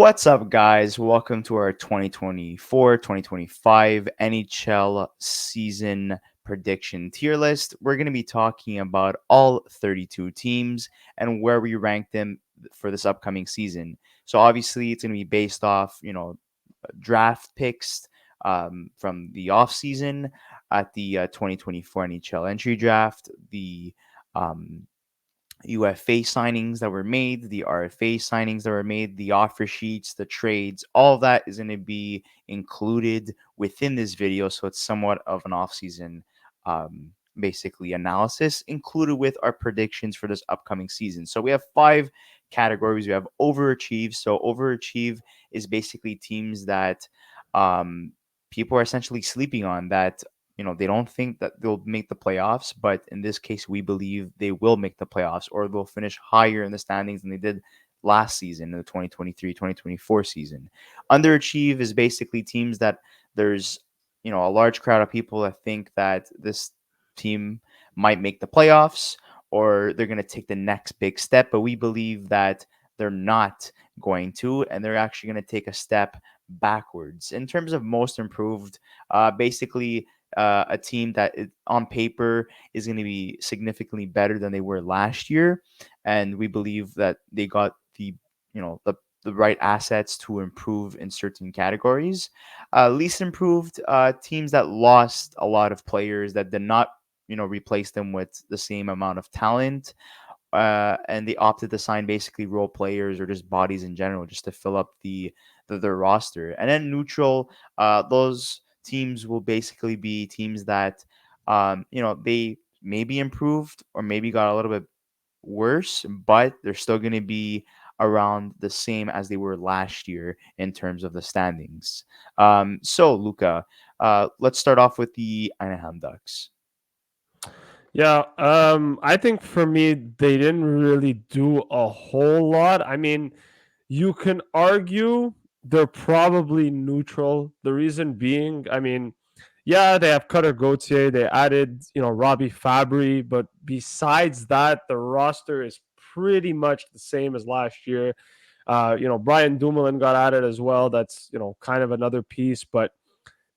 What's up, guys? Welcome to our 2024-2025 NHL season prediction tier list. We're going to be talking about all 32 teams and where we rank them for this upcoming season. So obviously, it's going to be based off, draft picks from the offseason at the 2024 NHL entry draft, the UFA signings that were made, the RFA signings that were made, the offer sheets, the trades, all of that is going to be included within this video. So it's somewhat of an off-season basically analysis included with our predictions for this upcoming season. So we have 5 categories. We have overachieve. So overachieve is basically teams that people are essentially sleeping on, that they don't think that they'll make the playoffs, but in this case, we believe they will make the playoffs, or they'll finish higher in the standings than they did last season in the 2023-2024 season. Underachieve is basically teams that there's, a large crowd of people that think that this team might make the playoffs or they're going to take the next big step, but we believe that they're not going to, and they're actually going to take a step backwards. In terms of most improved, basically a team that on paper is going to be significantly better than they were last year, and we believe that they got the right assets to improve in certain categories. Least improved, teams that lost a lot of players that did not replace them with the same amount of talent, and they opted to sign basically role players or just bodies in general just to fill up their roster. And then neutral, those teams will basically be teams that they maybe improved or maybe got a little bit worse, but they're still going to be around the same as they were last year in terms of the standings. So Luca, let's start off with the Anaheim Ducks. Yeah, I think for me, they didn't really do a whole lot. I mean, you can argue they're probably neutral. The reason being, I mean, yeah, they have Cutter Gauthier. They added, Robbie Fabry. But besides that, the roster is pretty much the same as last year. Brian Dumoulin got added as well. That's, kind of another piece. But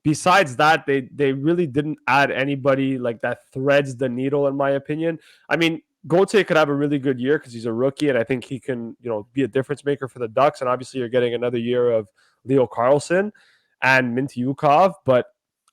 besides that, they really didn't add anybody like that threads the needle, in my opinion. I mean, Gauthier could have a really good year because he's a rookie, and I think he can, be a difference maker for the Ducks. And obviously, you're getting another year of Leo Carlson and Mintyukov, but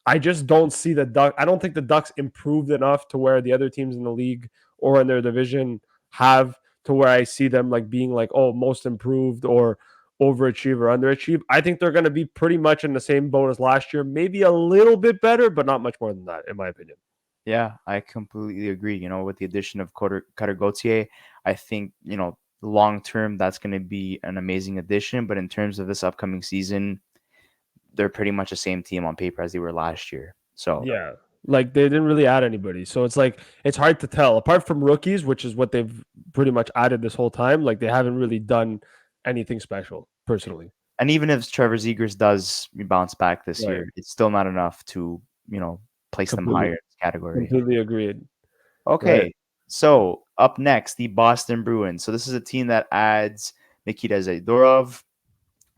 I just don't see the Duck. I don't think the Ducks improved enough to where the other teams in the league or in their division have, to where I see them like being like, oh, most improved or overachieve or underachieve. I think they're going to be pretty much in the same boat as last year, maybe a little bit better, but not much more than that, in my opinion. Yeah, I completely agree. With the addition of Cutter Gauthier, I think, long term, that's going to be an amazing addition. But in terms of this upcoming season, they're pretty much the same team on paper as they were last year. So, yeah, like they didn't really add anybody. So it's like, it's hard to tell. Apart from rookies, which is what they've pretty much added this whole time, like they haven't really done anything special, personally. and even if Trevor Zegras does bounce back this Right. year, it's still not enough to, place them higher Completely, in this category. completely agreed. Right. Okay, so up next, the Boston Bruins. So this is a team that adds Nikita Zadorov,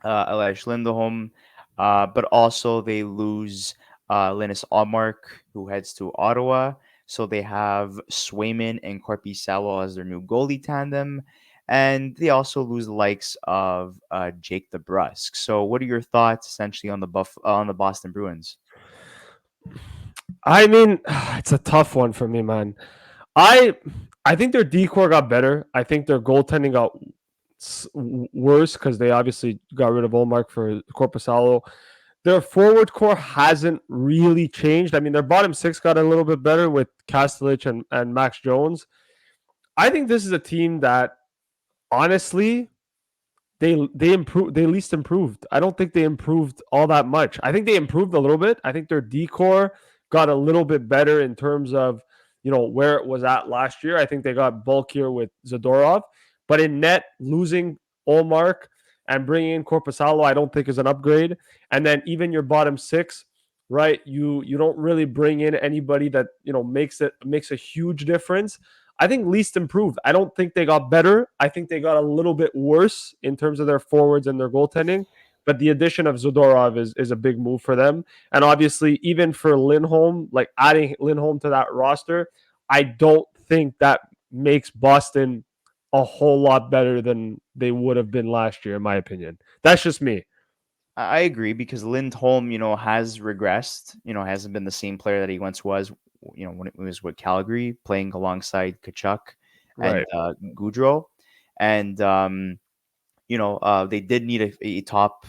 Elias Lindholm, but also they lose Linus Allmark, who heads to Ottawa. So they have Swayman and Korpisalo as their new goalie tandem. And they also lose the likes of Jake DeBrusk. So what are your thoughts essentially on the Boston Bruins? I mean, it's a tough one for me, man. I I think their decor got better. I think their goaltending got worse because they obviously got rid of Olmark for Corpusalo. Their forward core hasn't really changed. I mean, their bottom six got a little bit better with Kastelich and Max Jones. I think this is a team that honestly they improved. They least improved. I don't think they improved all that much. I think they improved a little bit. I think their decor got a little bit better in terms of where it was at last year. I think they got bulkier with Zadorov, but in net, losing Olmark and bringing in Corpusalo, I don't think is an upgrade. And then even your bottom six, right? You don't really bring in anybody that makes a huge difference. I think least improved. I don't think they got better. I think they got a little bit worse in terms of their forwards and their goaltending. But the addition of Zadorov is a big move for them. And obviously, even for Lindholm, like adding Lindholm to that roster, I don't think that makes Boston a whole lot better than they would have been last year, in my opinion. That's just me. I agree because Lindholm, has regressed. Hasn't been the same player that he once was. When it was with Calgary, playing alongside Kachuk and Right. Goudreau, and they did need a top,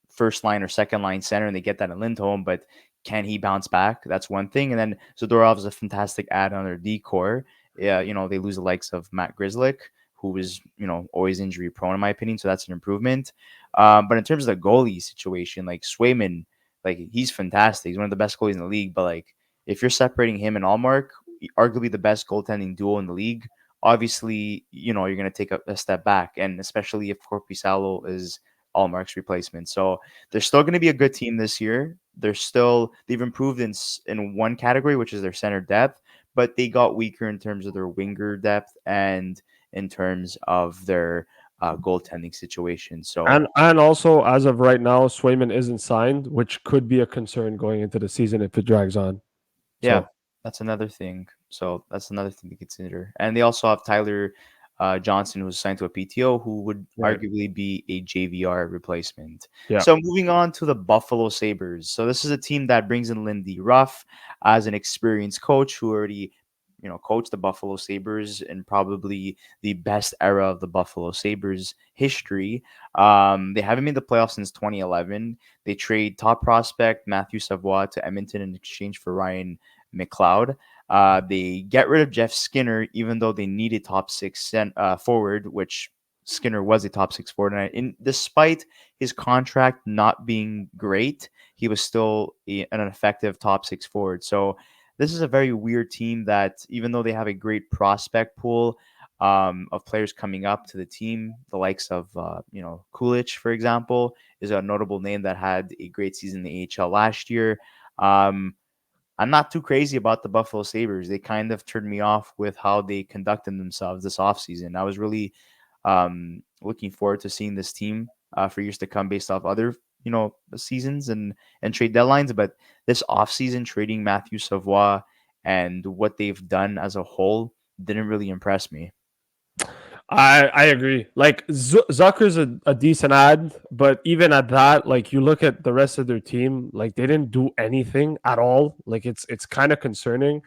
first line or second line center, and they get that in Lindholm, but can he bounce back? That's one thing. And then Zadorov is a fantastic add on their decor. Yeah, they lose the likes of Matt Grzelcyk, who was, always injury prone in my opinion. So that's an improvement. But in terms of the goalie situation, like Swayman, like he's fantastic. He's one of the best goalies in the league. But like if you're separating him and Allmark, arguably the best goaltending duo in the league, obviously, you're going to take a step back. And especially if Korpisalo is Allmark's replacement. So they're still going to be a good team this year. They've improved in one category, which is their center depth, but they got weaker in terms of their winger depth and in terms of their goaltending situation. So And also, as of right now, Swayman isn't signed, which could be a concern going into the season if it drags on. yeah, So that's another thing. So that's another thing to consider. And they also have Tyler Johnson, who's signed to a PTO, who would right. arguably be a JVR replacement. Yeah. So moving on to the Buffalo Sabres. So this is a team that brings in Lindy Ruff as an experienced coach who already, coached the Buffalo Sabres in probably the best era of the Buffalo Sabres history. They haven't made the playoffs since 2011. They trade top prospect Matthew Savoie to Edmonton in exchange for Ryan McLeod. They get rid of Jeff Skinner, even though they need a top six forward, which Skinner was a top six forward. And despite his contract not being great, he was still an effective top six forward. So this is a very weird team that, even though they have a great prospect pool of players coming up to the team, the likes of Kulich, for example, is a notable name that had a great season in the AHL last year. Um, I'm not too crazy about the Buffalo Sabres. They kind of turned me off with how they conducted themselves this offseason. I was really looking forward to seeing this team for years to come based off other, seasons and trade deadlines. But this offseason, trading Matthew Savoie and what they've done as a whole didn't really impress me. I agree. Like Zucker's a decent ad, but even at that, like you look at the rest of their team, like they didn't do anything at all. Like it's kind of concerning.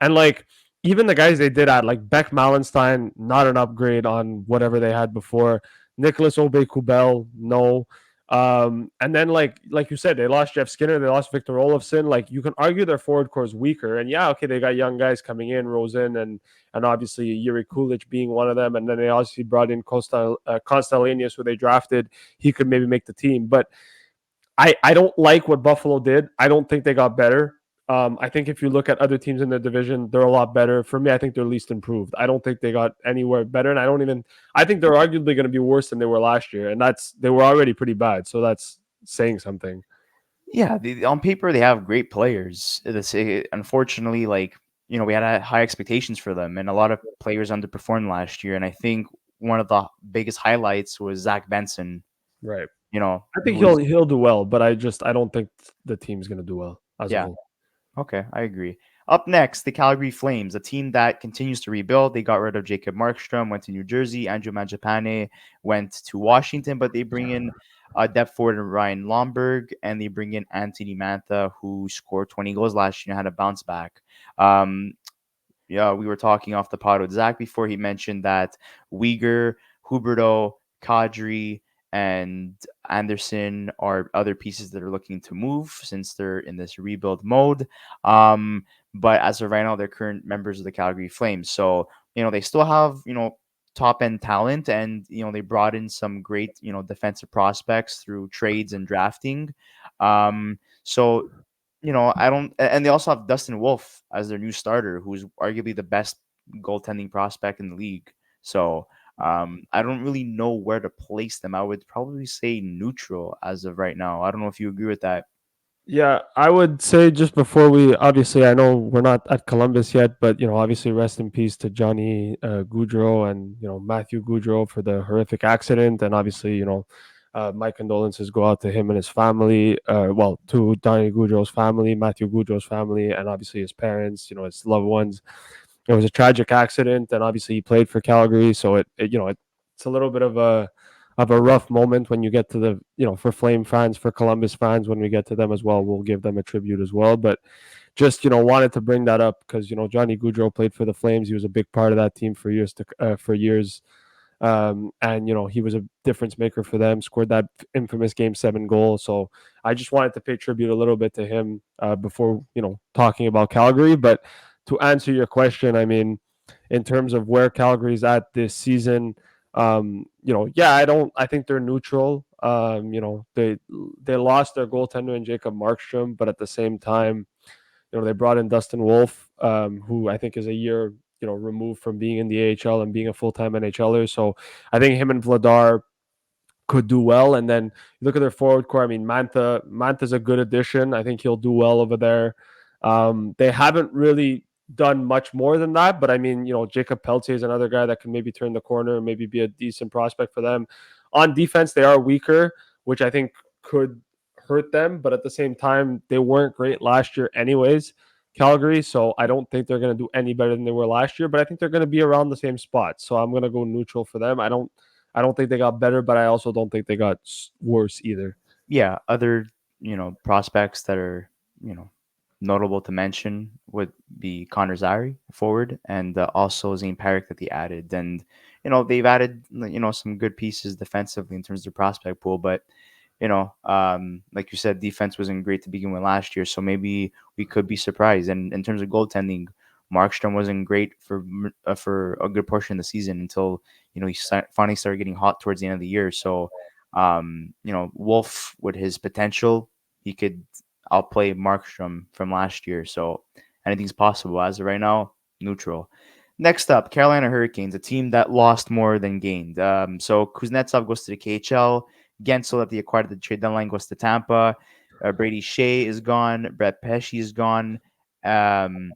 And like even the guys they did add, like Beck Malenstein, not an upgrade on whatever they had before. Nicholas Obey Kubel, no. And then like you said, they lost Jeff Skinner, they lost Victor Olofsson. Like you can argue their forward core is weaker. And yeah, okay, they got young guys coming in, Rosen and obviously Yuri Kulich being one of them. And then they obviously brought in Constellanius, who they drafted. He could maybe make the team. But I don't like what Buffalo did. I don't think they got better. I think if you look at other teams in the division, they're a lot better. For me, I think they're least improved. I don't think they got anywhere better, and I think they're arguably going to be worse than they were last year, and they were already pretty bad. So that's saying something. Yeah, on paper they have great players. Unfortunately, like we had high expectations for them, and a lot of players underperformed last year. And I think one of the biggest highlights was Zach Benson. Right. You know, I think who is he'll do well, but I don't think the team's going to do well as a yeah. whole. Okay, I agree. Up next, the Calgary Flames, a team that continues to rebuild. They got rid of Jacob Markstrom, went to New Jersey. Andrew Mangiapane went to Washington, but they bring in depth forward Ryan Lomberg, and they bring in Anthony Mantha, who scored 20 goals last year and had a bounce back. Um, yeah, we were talking off the pod with Zach before. He mentioned that Uyghur, Huberto, Kadri, and Anderson are other pieces that are looking to move since they're in this rebuild mode. But as of right now, they're current members of the Calgary Flames. So, they still have, top end talent, and, they brought in some great, defensive prospects through trades and drafting. So I don't, and they also have Dustin Wolf as their new starter, who's arguably the best goaltending prospect in the league. So I don't really know where to place them. I would probably say neutral as of right now. I don't know if you agree with that. Yeah, I would say just before we obviously I know we're not at Columbus yet, but obviously rest in peace to Johnny Goudreau and Matthew Goudreau for the horrific accident, and obviously my condolences go out to him and his family. Well, to Johnny Goudreau's family, Matthew Goudreau's family, and obviously his parents, his loved ones. It was a tragic accident, and obviously he played for Calgary, so it's a little bit of a rough moment when you get to the for Flame fans, for Columbus fans, when we get to them as well, we'll give them a tribute as well. But just wanted to bring that up because Johnny Goudreau played for the Flames. He was a big part of that team for years. And he was a difference maker for them. Scored that infamous Game 7 goal. So I just wanted to pay tribute a little bit to him before talking about Calgary. But to answer your question, I mean, in terms of where Calgary's at this season, yeah, I think they're neutral. They lost their goaltender in Jacob Markstrom, but at the same time, they brought in Dustin Wolf, who I think is a year removed from being in the AHL and being a full-time NHLer. So I think him and Vladar could do well. And then you look at their forward core. I mean, Manta's a good addition. I think he'll do well over there. They haven't really done much more than that, but I mean, Jacob Peltier is another guy that can maybe turn the corner and maybe be a decent prospect for them. On defense, they are weaker, which I think could hurt them, but at the same time, they weren't great last year anyways, Calgary, so I don't think they're going to do any better than they were last year, but I think they're going to be around the same spot. So I'm going to go neutral for them. I don't think they got better, but I also don't think they got worse either. Yeah, other prospects that are notable to mention would be Connor Zary forward, and also Zane Parrick that they added, and they've added some good pieces defensively in terms of their prospect pool, but like you said, defense wasn't great to begin with last year, so maybe we could be surprised. And in terms of goaltending, Markstrom wasn't great for a good portion of the season until finally started getting hot towards the end of the year. So, Wolf with his potential, he could outplay Markstrom from last year. So anything's possible as of right now. Neutral. Next up, Carolina Hurricanes, a team that lost more than gained. So Kuznetsov goes to the KHL. Gensel that they acquired at the trade deadline goes to Tampa. Brady Shea is gone. Brett Pesci is gone. Um,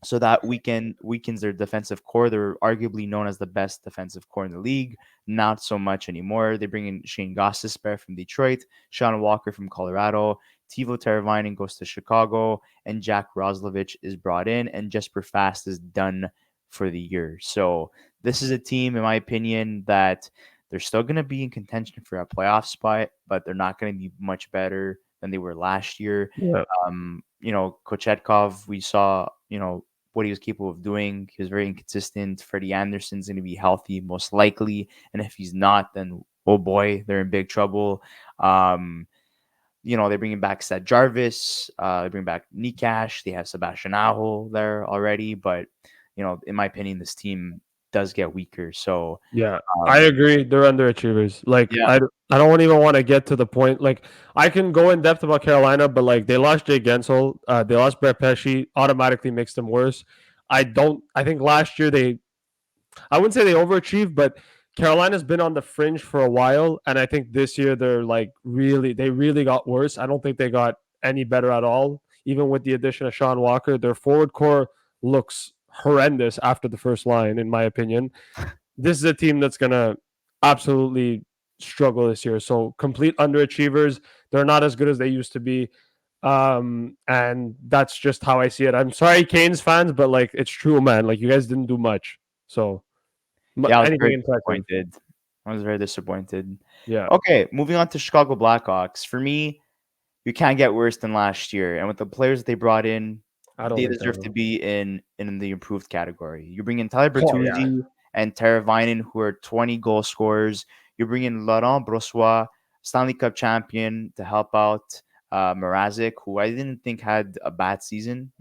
so that weakens their defensive core. They're arguably known as the best defensive core in the league. Not so much anymore. They bring in Shane Gostisbehere from Detroit, Sean Walker from Colorado, Teuvo Teravainen goes to Chicago, and Jack Roslovich is brought in, and Jesper Fast is done for the year. So this is a team, in my opinion, that they're still going to be in contention for a playoff spot, but they're not going to be much better than they were last year. Yeah. Kochetkov, we saw, what he was capable of doing. He was very inconsistent. Freddie Anderson's going to be healthy, most likely. And if he's not, then oh boy, they're in big trouble. They're bringing back Seth Jarvis. They bring back Nikash. They have Sebastian Aho there already. But, in my opinion, this team does get weaker. So, Yeah, I um, agree. They're underachievers. Like yeah, I don't even want to get to the point. Like I can go in depth about Carolina, but like they lost Jay Gensel, they lost Brett Pesci, automatically makes them worse. I think last year I wouldn't say they overachieved, but Carolina's been on the fringe for a while, and I think this year they really got worse. I don't think they got any better at all. Even with the addition of Sean Walker, their forward core looks horrendous after the first line, in my opinion. This is a team that's gonna absolutely struggle this year. So complete underachievers. They're not as good as they used to be. And that's just how I see it. I'm sorry, Canes fans, but like it's true, man. Like you guys didn't do much. So yeah, I was anything very impressive. disappointed. I was very disappointed. Yeah, Okay, moving on to Chicago Blackhawks. For me, you can't get worse than last year. And with the players that they brought in, I don't they think that deserve to will. be in the improved category. You bring in Tyler Oh yeah, Bertuzzi and Tara Vinen, who are 20 goal scorers. You bring in Laurent Brossois, Stanley Cup champion, to help out Mrazek, who I didn't think had a bad season,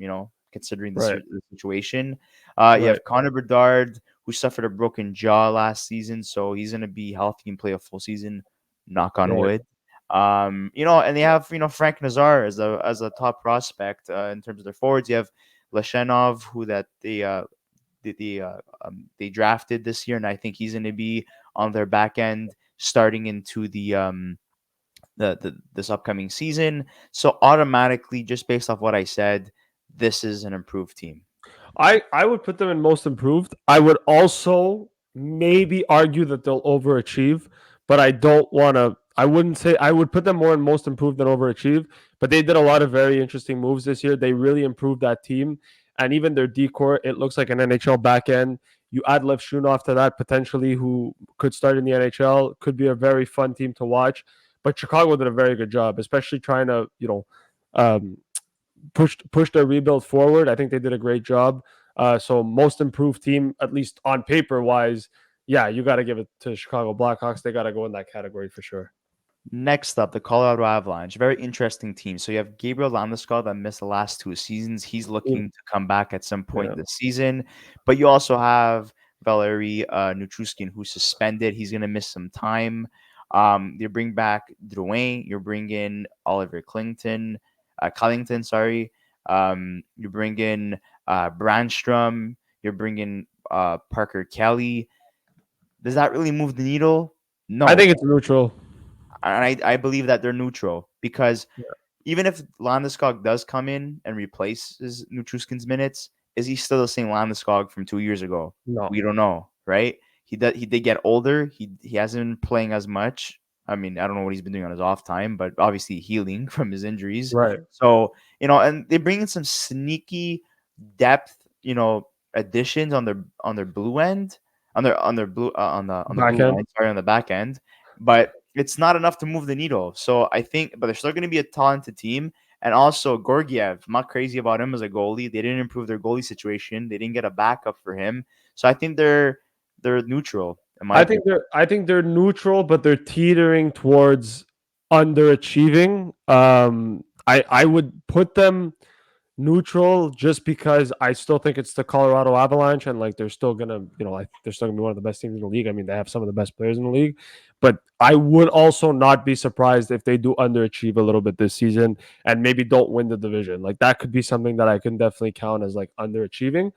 considering right, the situation. You right. have Connor Bedard, who suffered a broken jaw last season, so he's going to be healthy and play a full season. Knock on Right. wood. And they have Frank Nazar as a top prospect in terms of their forwards. You have Lashenov, who that they drafted this year, and I think he's going to be on their back end starting into this upcoming season. So automatically, just based off what I said, this is an improved team. I would put them in most improved. I would also maybe argue that they'll overachieve, but I don't want to. I wouldn't say I would put them more in most improved than overachieve. But they did a lot of very interesting moves this year. They really improved that team, and even their decor. It looks like an NHL back end. You add Lev Shunov to that potentially, who could start in the NHL. Could be a very fun team to watch. But Chicago did a very good job, especially trying to um, push their rebuild forward. I think they did a great job. So most improved team, at least on paper wise, yeah, you got to give it to Chicago Blackhawks. They got to go in that category for sure. Next up, the Colorado Avalanche. Very interesting team. So you have Gabriel Landeskog that missed the last 2 seasons. He's looking to come back at some point Yeah. this season. But you also have Valeri Nichushkin, who's suspended. He's going to miss some time. You bring back Drouin. You bring in Oliver Callington, sorry. You bring in Brandstrom. You bring in Parker Kelly. Does that really move the needle? I No. think it's neutral. And I believe that they're neutral because Yeah. even if Landeskog does come in and replaces Nutruskin's minutes, is he still the same Landeskog from 2 years ago? No. We don't know, right? He did get older. He hasn't been playing as much. I mean, I don't know what he's been doing on his off time, but obviously healing from his injuries. Right. So, and they bring in some sneaky depth, additions on their blue end, on their blue on the Back blue end. line, sorry, on the back end. But it's not enough to move the needle. So I think, but they're still going to be a talented team. And also Gorgiev, I'm not crazy about him as a goalie. They didn't improve their goalie situation. They didn't get a backup for him. So I think they're neutral in my opinion. I think they're neutral, but they're teetering towards underachieving. I would put them neutral just because I still think it's the Colorado Avalanche and like they're still gonna, they're still gonna be one of the best teams in the league. I mean, they have some of the best players in the league, but I would also not be surprised if they do underachieve a little bit this season and maybe don't win the division. Like that could be something that I can definitely count as like underachieving.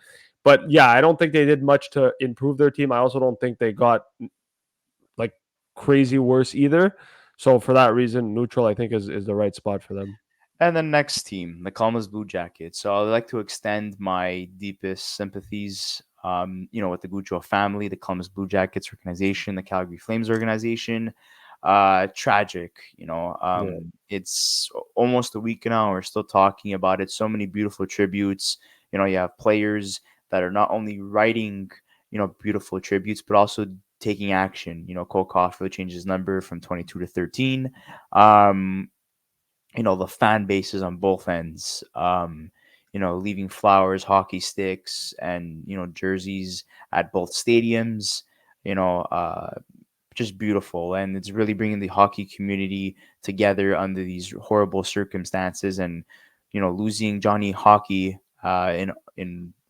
But yeah, I don't think they did much to improve their team. I also don't think they got like crazy worse either. So for that reason, neutral I think is the right spot for them. And the next team, the Columbus Blue Jackets. So I'd like to extend my deepest sympathies, with the Guccio family, the Columbus Blue Jackets organization, the Calgary Flames organization. Tragic, Yeah. it's almost a week now. We're still talking about it. So many beautiful tributes. You have players that are not only writing, beautiful tributes, but also taking action. Cole Caulfield changed his number from 22 to 13. Um, the fan bases on both ends, leaving flowers, hockey sticks, and jerseys at both stadiums. you know uh just beautiful, and it's really bringing the hockey community together under these horrible circumstances. And losing Johnny Hockey in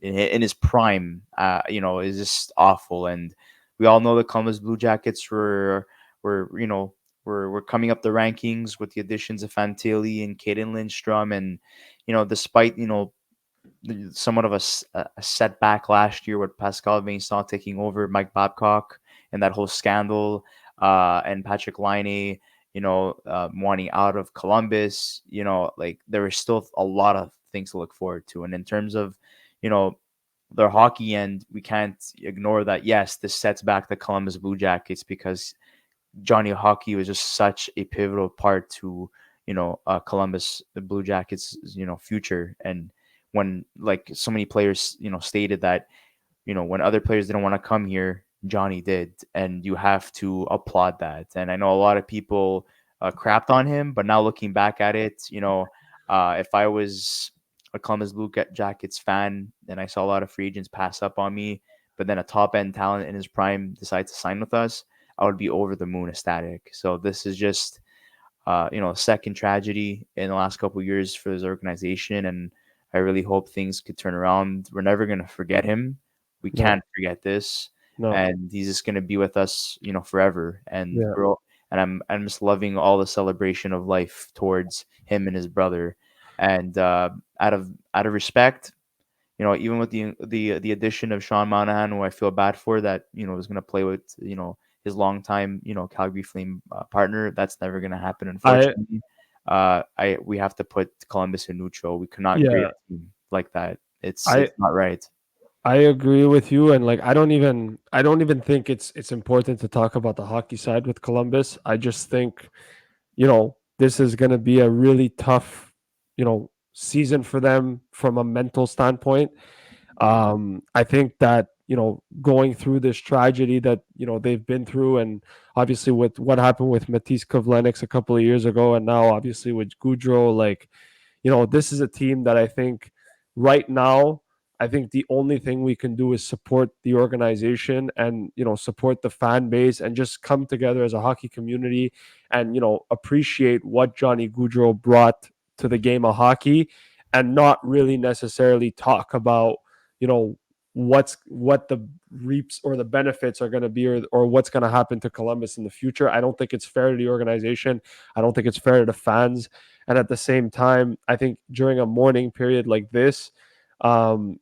his prime, is just awful. And we all know the Columbus Blue Jackets were we're coming up the rankings with the additions of Fantilli and Caden Lindstrom. And despite somewhat of a setback last year with Pascal Vincent taking over Mike Babcock and that whole scandal, and Patrick Laine, wanting out of Columbus. Like there is still a lot of things to look forward to. And in terms of you know their hockey end, we can't ignore that. Yes, this sets back the Columbus Blue Jackets because Johnny Hockey was just such a pivotal part to Columbus the Blue Jackets future. And when like so many players stated that when other players didn't want to come here, Johnny did, and you have to applaud that. And I know a lot of people crapped on him, but now looking back at it, if I was a Columbus Blue Jackets fan and I saw a lot of free agents pass up on me, but then a top end talent in his prime decides to sign with us, I would be over the moon ecstatic. So this is just a second tragedy in the last couple of years for this organization, and I really hope things could turn around. We're never gonna forget him. We No. can't forget this, No. and he's just gonna be with us, forever. And Yeah. I'm just loving all the celebration of life towards him and his brother. And out of respect, even with the addition of Sean Monahan, who I feel bad for, that was gonna play with his longtime, Calgary Flame partner. That's never gonna happen, I unfortunately. We have to put Columbus in neutral. We could not grade yeah, a team like that. It's I it's not right. I agree with you, and like I don't even think it's important to talk about the hockey side with Columbus. I just think this is going to be a really tough season for them from a mental standpoint. I think that going through this tragedy that they've been through, and obviously with what happened with Matisse Kovlenix a couple of years ago, and now obviously with Goudreau, like this is a team that I think right now, I think the only thing we can do is support the organization and support the fan base and just come together as a hockey community and appreciate what Johnny Goudreau brought to the game of hockey, and not really necessarily talk about you know what the reaps or the benefits are going to be, or what's going to happen to Columbus in the future. I don't think it's fair to the organization. I don't think it's fair to the fans. And at the same time, I think during a mourning period like this,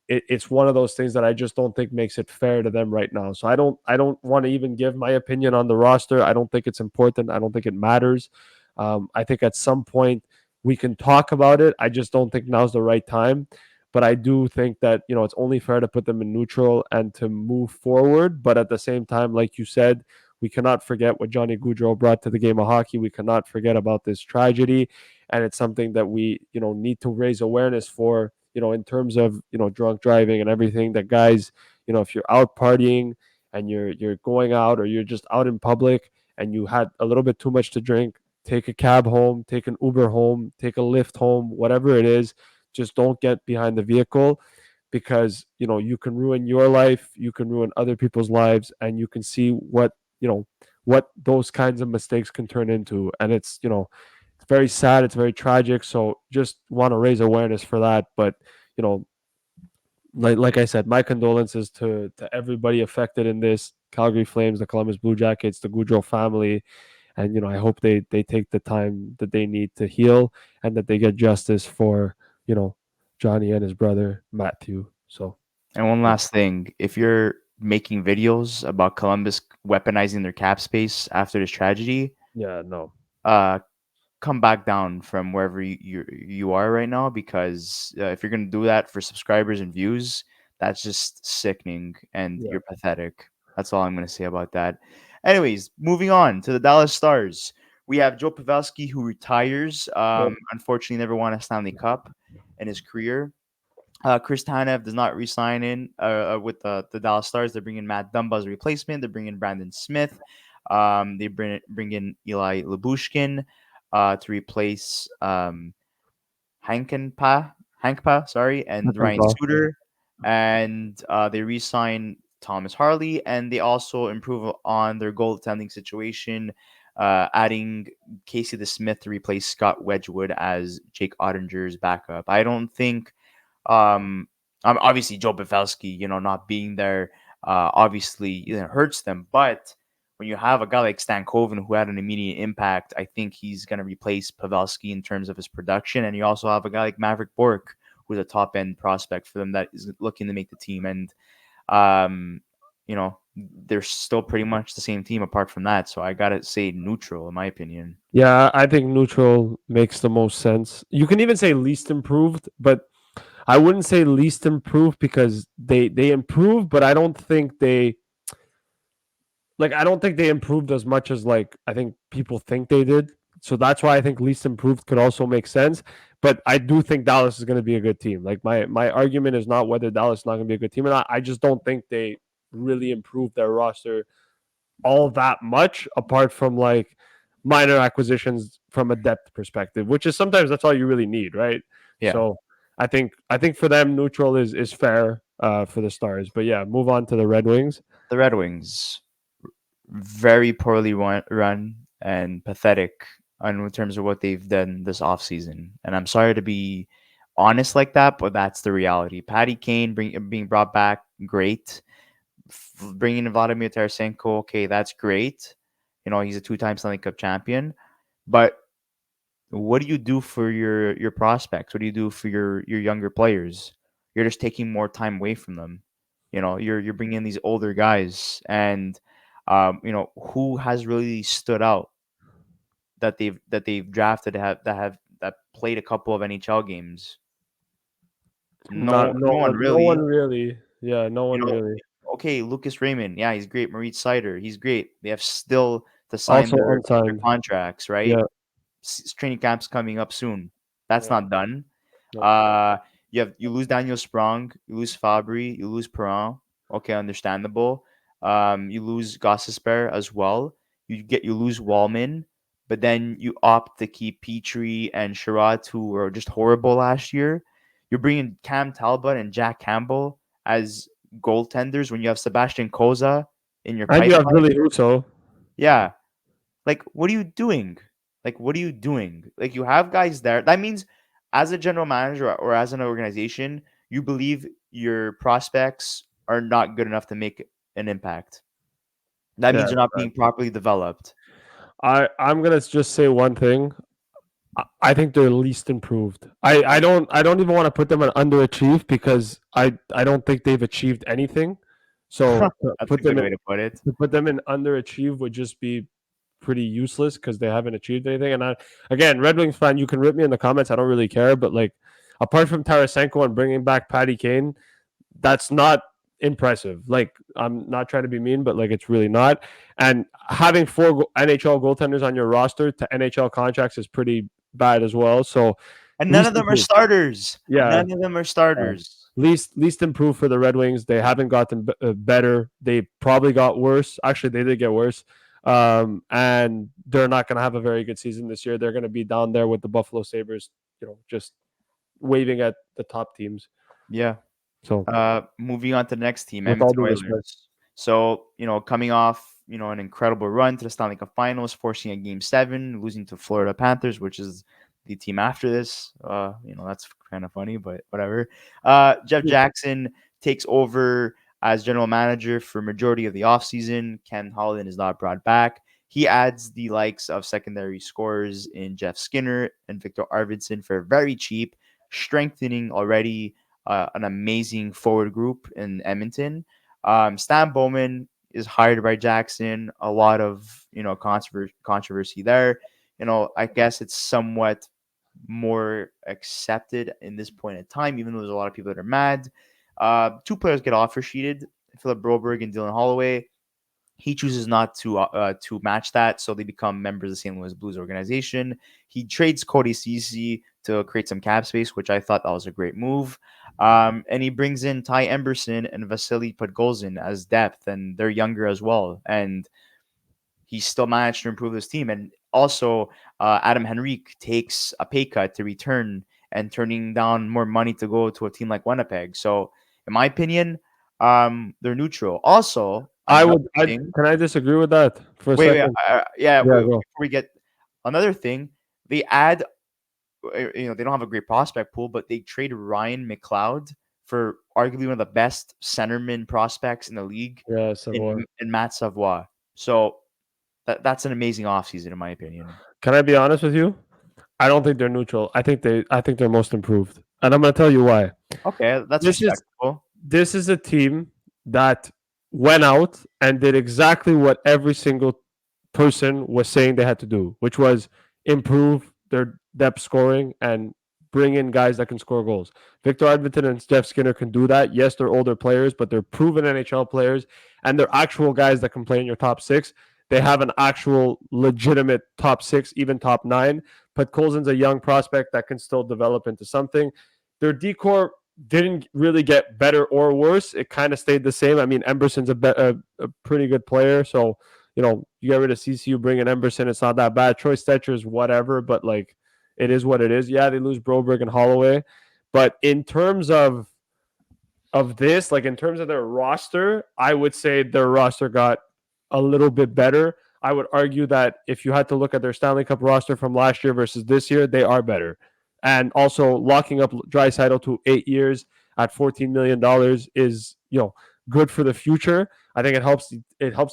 it's one of those things that I just don't think makes it fair to them right now. So I don't want to even give my opinion on the roster. I don't think it's important. I don't think it matters. I think at some point we can talk about it. I just don't think now's the right time. But I do think that it's only fair to put them in neutral and to move forward. But at the same time, like you said, we cannot forget what Johnny Goudreau brought to the game of hockey. We cannot forget about this tragedy, and it's something that we need to raise awareness for. In terms of drunk driving and everything. That guys, if you're out partying and you're going out, or you're just out in public and you had a little bit too much to drink, take a cab home, take an Uber home, take a Lyft home, whatever it is. Just don't get behind the vehicle, because you can ruin your life, you can ruin other people's lives, and you can see what those kinds of mistakes can turn into. And it's very sad, it's very tragic. So just want to raise awareness for that. But you know like I said, my condolences to everybody affected in this: Calgary Flames, the Columbus Blue Jackets, the Goudreau family. And I hope they take the time that they need to heal, and that they get justice for you know Johnny and his brother Matthew. So And one yeah, last thing, if you're making videos about Columbus weaponizing their cap space after this tragedy, yeah, no, uh, come back down from wherever you are right now, because if you're gonna do that for subscribers and views, that's just sickening and yeah, you're pathetic. That's all I'm gonna say about that. Anyways, moving on to the Dallas Stars. We have Joe Pavelski, who retires. yep, Unfortunately, never won a Stanley Cup in his career. Chris Tanev does not resign in with the Dallas Stars. They're bringing Matt Dumba as a replacement. They're bringing Brandon Smith. They bring in Eli Labushkin to replace Hankenpa, Hankpa, sorry, and Ryan Suter. And they re-sign Thomas Harley, and they also improve on their goaltending situation, adding Casey DeSmith to replace Scott Wedgwood as Jake Ottinger's backup. I don't think um, obviously Joe Pavelski, not being there, obviously hurts them. But when you have a guy like Stankoven who had an immediate impact, I think he's going to replace Pavelski in terms of his production. And you also have a guy like Maverick Bork, who's a top end prospect for them that is looking to make the team. And you know, they're still pretty much the same team apart from that. So I gotta say neutral in my opinion. yeah. I think neutral makes the most sense. You can even say least improved, but I wouldn't say least improved, because they improved, but I don't think they improved as much as like I think people think they did. So that's why I think least improved could also make sense. But I do think Dallas is going to be a good team. Like my argument is not whether Dallas is not going to be a good team or not. I just don't think they really improved their roster all that much, apart from like minor acquisitions from a depth perspective, which is sometimes that's all you really need, right? Yeah. So I think for them neutral is fair for the Stars. But yeah, move on to the Red Wings. The Red Wings, very poorly run and pathetic in terms of what they've done this offseason. And I'm sorry to be honest like that, but that's the reality. Patty Kane being brought back, great. Bringing in Vladimir Tarasenko, okay, that's great. He's a two-time Stanley Cup champion. But what do you do for your prospects? What do you do for your younger players? You're just taking more time away from them. You're bringing in these older guys, and Who has really stood out that they've drafted that played a couple of NHL games? Not No one no one really. really. Yeah, no You one know, really. okay, Lucas Raymond, yeah, he's great. Maurice Sider, he's great. They have still to sign Also their unsigned. contracts, right? Yeah, Training camp's coming up soon. That's yeah. not done. No. Uh, you lose Daniel Sprong, you lose Fabry, you lose Perrin. Okay, understandable. You lose Gossesper as well. You lose Wallman, but then you opt to keep Petrie and Sherrod, who were just horrible last year. You're bringing Cam Talbot and Jack Campbell as goaltenders when you have Sebastian Koza in your And you have pipeline. Billy Huso. Yeah, like, what are you doing? Like, what are you doing? Like, you have guys there. That means, as a general manager or as an organization, you believe your prospects are not good enough to make an impact. That Yeah. means they're not being properly developed. I'm gonna just say one thing. I think they're least improved. I don't even want to put them on underachieve because I don't think they've achieved anything. So That's a good way to put it. to put them in underachieve would just be pretty useless because they haven't achieved anything. And again, Red Wings fan, you can rip me in the comments. I don't really care. But like, apart from Tarasenko and bringing back Patty Kane, that's not impressive. Like, I'm not trying to be mean, but like, it's really not. And having four NHL goaltenders on your roster to NHL contracts is pretty bad as well. So And none least of them are improved. starters. Yeah. None of them are Yeah. starters. Least improved for the Red Wings. They haven't gotten better. They probably got worse. Actually, they did get worse. And they're not going to have a very good season this year. They're going to be down there with the Buffalo Sabres, just waving at the top teams. Yeah. So, Moving on to the next team, with all Edmonton due respect, Oilers. So, coming off, an incredible run to the Stanley Cup Finals, forcing a Game 7, losing to Florida Panthers, which is the team after this. That's kind of funny, but whatever. Jeff Jackson takes over as general manager for majority of the offseason. Ken Holland is not brought back. He adds the likes of secondary scorers in Jeff Skinner and Victor Arvidsson for very cheap, strengthening already an amazing forward group in Edmonton. Stan Bowman is hired by Jackson. A lot of controversy there. I guess it's somewhat more accepted in this point in time, even though there's a lot of people that are mad. Two players get offer sheeted: Philip Broberg and Dylan Holloway. He chooses not to match that, so they become members of the St. Louis Blues organization. He trades Cody Ceci to create some cap space, which I thought that was a great move. And he brings in Ty Emberson and Vasily Podgolzin as depth, and they're younger as well. And he still managed to improve his team. And also, Adam Henrique takes a pay cut to return and turning down more money to go to a team like Winnipeg. So, in my opinion, they're neutral. Also, another thing. can I disagree with that for a Wait. second? Yeah. Yeah, Before go. we get another thing, they add. They don't have a great prospect pool, but they trade Ryan McLeod for arguably one of the best centerman prospects in the league Yeah, Savoy. in Matt Savoie. So that's an amazing offseason, in my opinion. Can I be honest with you? I don't think they're neutral. I think they're most improved. And I'm gonna tell you why. Okay, that's This is respectable. this is a team that went out and did exactly what every single person was saying they had to do, which was improve their depth scoring and bring in guys that can score goals. Victor Edmonton and Jeff Skinner can do that. Yes, they're older players, but they're proven NHL players and they're actual guys that can play in your top six. They have an actual legitimate top six, even top nine. But Colson's a young prospect that can still develop into something. Their decor didn't really get better or worse. It kind of stayed the same. I mean, Emberson's a pretty good player, so you get rid of CCU, bring in Emberson. It's not that bad. Troy Stetcher's whatever, but like it is what it is. Yeah, they lose Broberg and Holloway, but in terms of this, like in terms of their roster, I would say their roster got a little bit better. I would argue that if you had to look at their Stanley Cup roster from last year versus this year, they are better. And also locking up Draisaitl to 8 years at $14 million is good for the future. I think it helps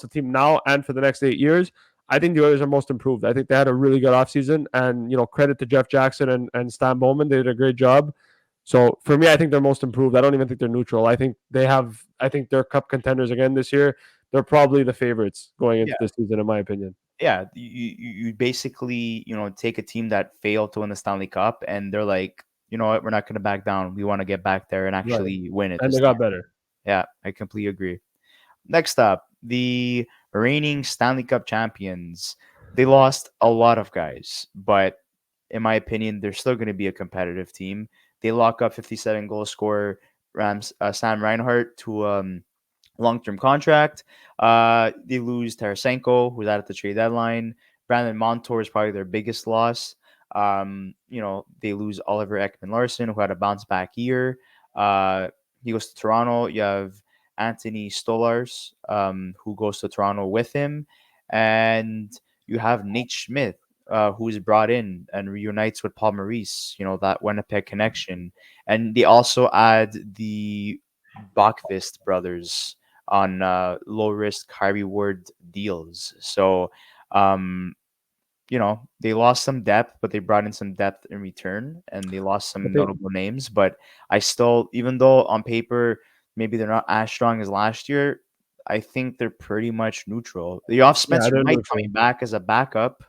the team now and for the next 8 years. I think the Oilers are most improved. I think they had a really good offseason, and credit to Jeff Jackson and Stan Bowman. They did a great job. So for me, I think they're most improved. I don't even think they're neutral. I think they're cup contenders again this year they're probably the favorites going into Yeah. this season, in my opinion. Yeah, you basically, take a team that failed to win the Stanley Cup, and they're like, you know what, we're not going to back down. We want to get back there and Right. actually win it And they this time. got better. Yeah, I completely agree. Next up, the reigning Stanley Cup champions. They lost a lot of guys, but in my opinion, they're still going to be a competitive team. They lock up 57 goal scorer Sam Reinhart to long-term contract. They lose Tarasenko, who's out at the trade deadline. Brandon Montour is probably their biggest loss. They lose Oliver Ekman-Larsson, who had a bounce back year. He goes to Toronto. You have Anthony Stolars, who goes to Toronto with him, and you have Nate Schmidt, who is brought in and reunites with Paul Maurice. That Winnipeg connection, and they also add the Bachvist brothers on low risk, high reward deals. So, um, they lost some depth, but they brought in some depth in return, and they lost I some think, notable names. But I still, even though on paper maybe they're not as strong as last year, I think they're pretty much neutral. The off yeah, Spencer they're Knight neutral. coming back as a backup,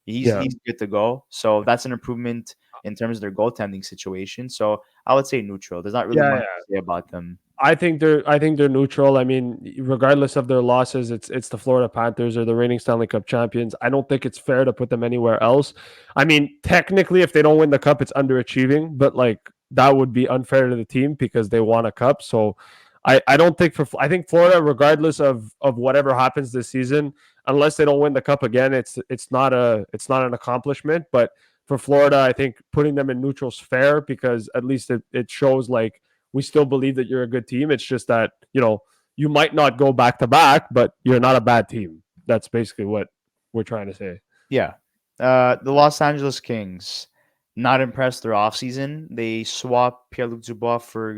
Yeah. he's good to go. So that's an improvement in terms of their goaltending situation. So I would say neutral. There's not really Yeah, much yeah. to say about them. I think they're neutral. I mean, regardless of their losses, it's the Florida Panthers or the reigning Stanley Cup champions. I don't think it's fair to put them anywhere else. I mean, technically, if they don't win the cup, it's underachieving, but like that would be unfair to the team because they won a cup. So I don't think I think Florida, regardless of whatever happens this season, unless they don't win the cup again, it's not an accomplishment. But for Florida, I think putting them in neutral is fair because at least it shows like we still believe that you're a good team. It's just that, you might not go back to back, but you're not a bad team. That's basically what we're trying to say. Yeah. The Los Angeles Kings, not impressed their offseason. They swapped Pierre-Luc Dubois for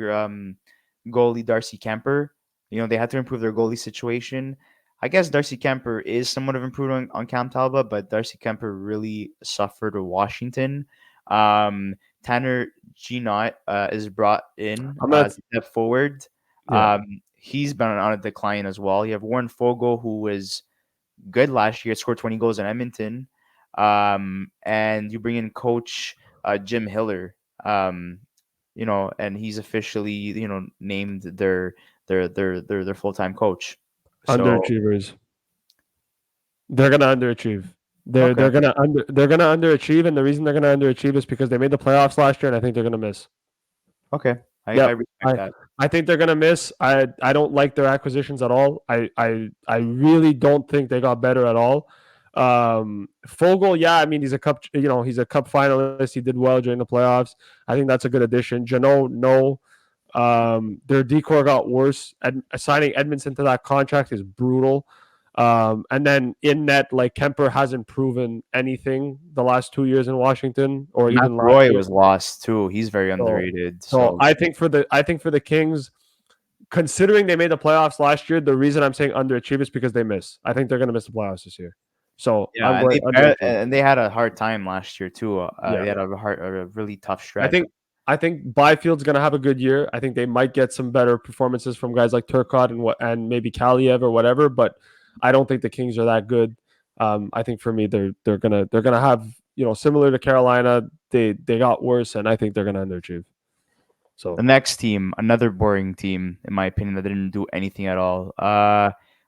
goalie Darcy Kemper. They had to improve their goalie situation. I guess Darcy Kemper is somewhat of improvement on Cam Talbot, but Darcy Kemper really suffered with Washington. Tanner Ginot is brought in I'm gonna as a step forward. Yeah, He's been on a decline as well. You have Warren Fogle, who was good last year, scored 20 goals in Edmonton. And you bring in coach Jim Hiller, and he's officially, named their full-time coach. So, underachievers. They're gonna underachieve. They're okay. they're gonna underachieve, and the reason they're gonna underachieve is because they made the playoffs last year, and I think they're gonna miss. Okay. I Yep. respect I that. I think they're gonna miss. I don't like their acquisitions at all. I really don't think they got better at all. Fogel, yeah, I mean he's a cup finalist. He did well during the playoffs. I think that's a good addition. Janot, no. Their decor got worse. Signing Edmondson to that contract is brutal. And then in net, like Kemper hasn't proven anything the last 2 years in Washington or Matt even last Roy year. was lost too. He's very So, underrated. so So, I think for the Kings, considering they made the playoffs last year, the reason I'm saying underachieve is because they miss. I think they're going to miss the playoffs this year. So I'm yeah, and going underachieve. they had a hard time last year too. Yeah, They had a really tough I stretch. think I think Byfield's going to have a good year. I think they might get some better performances from guys like Turcotte and maybe Kaliev or whatever. But I don't think the Kings are that good. I think for me, they're gonna have similar to Carolina. They got worse, and I think they're gonna underachieve. The So next team, another boring team, in my opinion, that didn't do anything at all.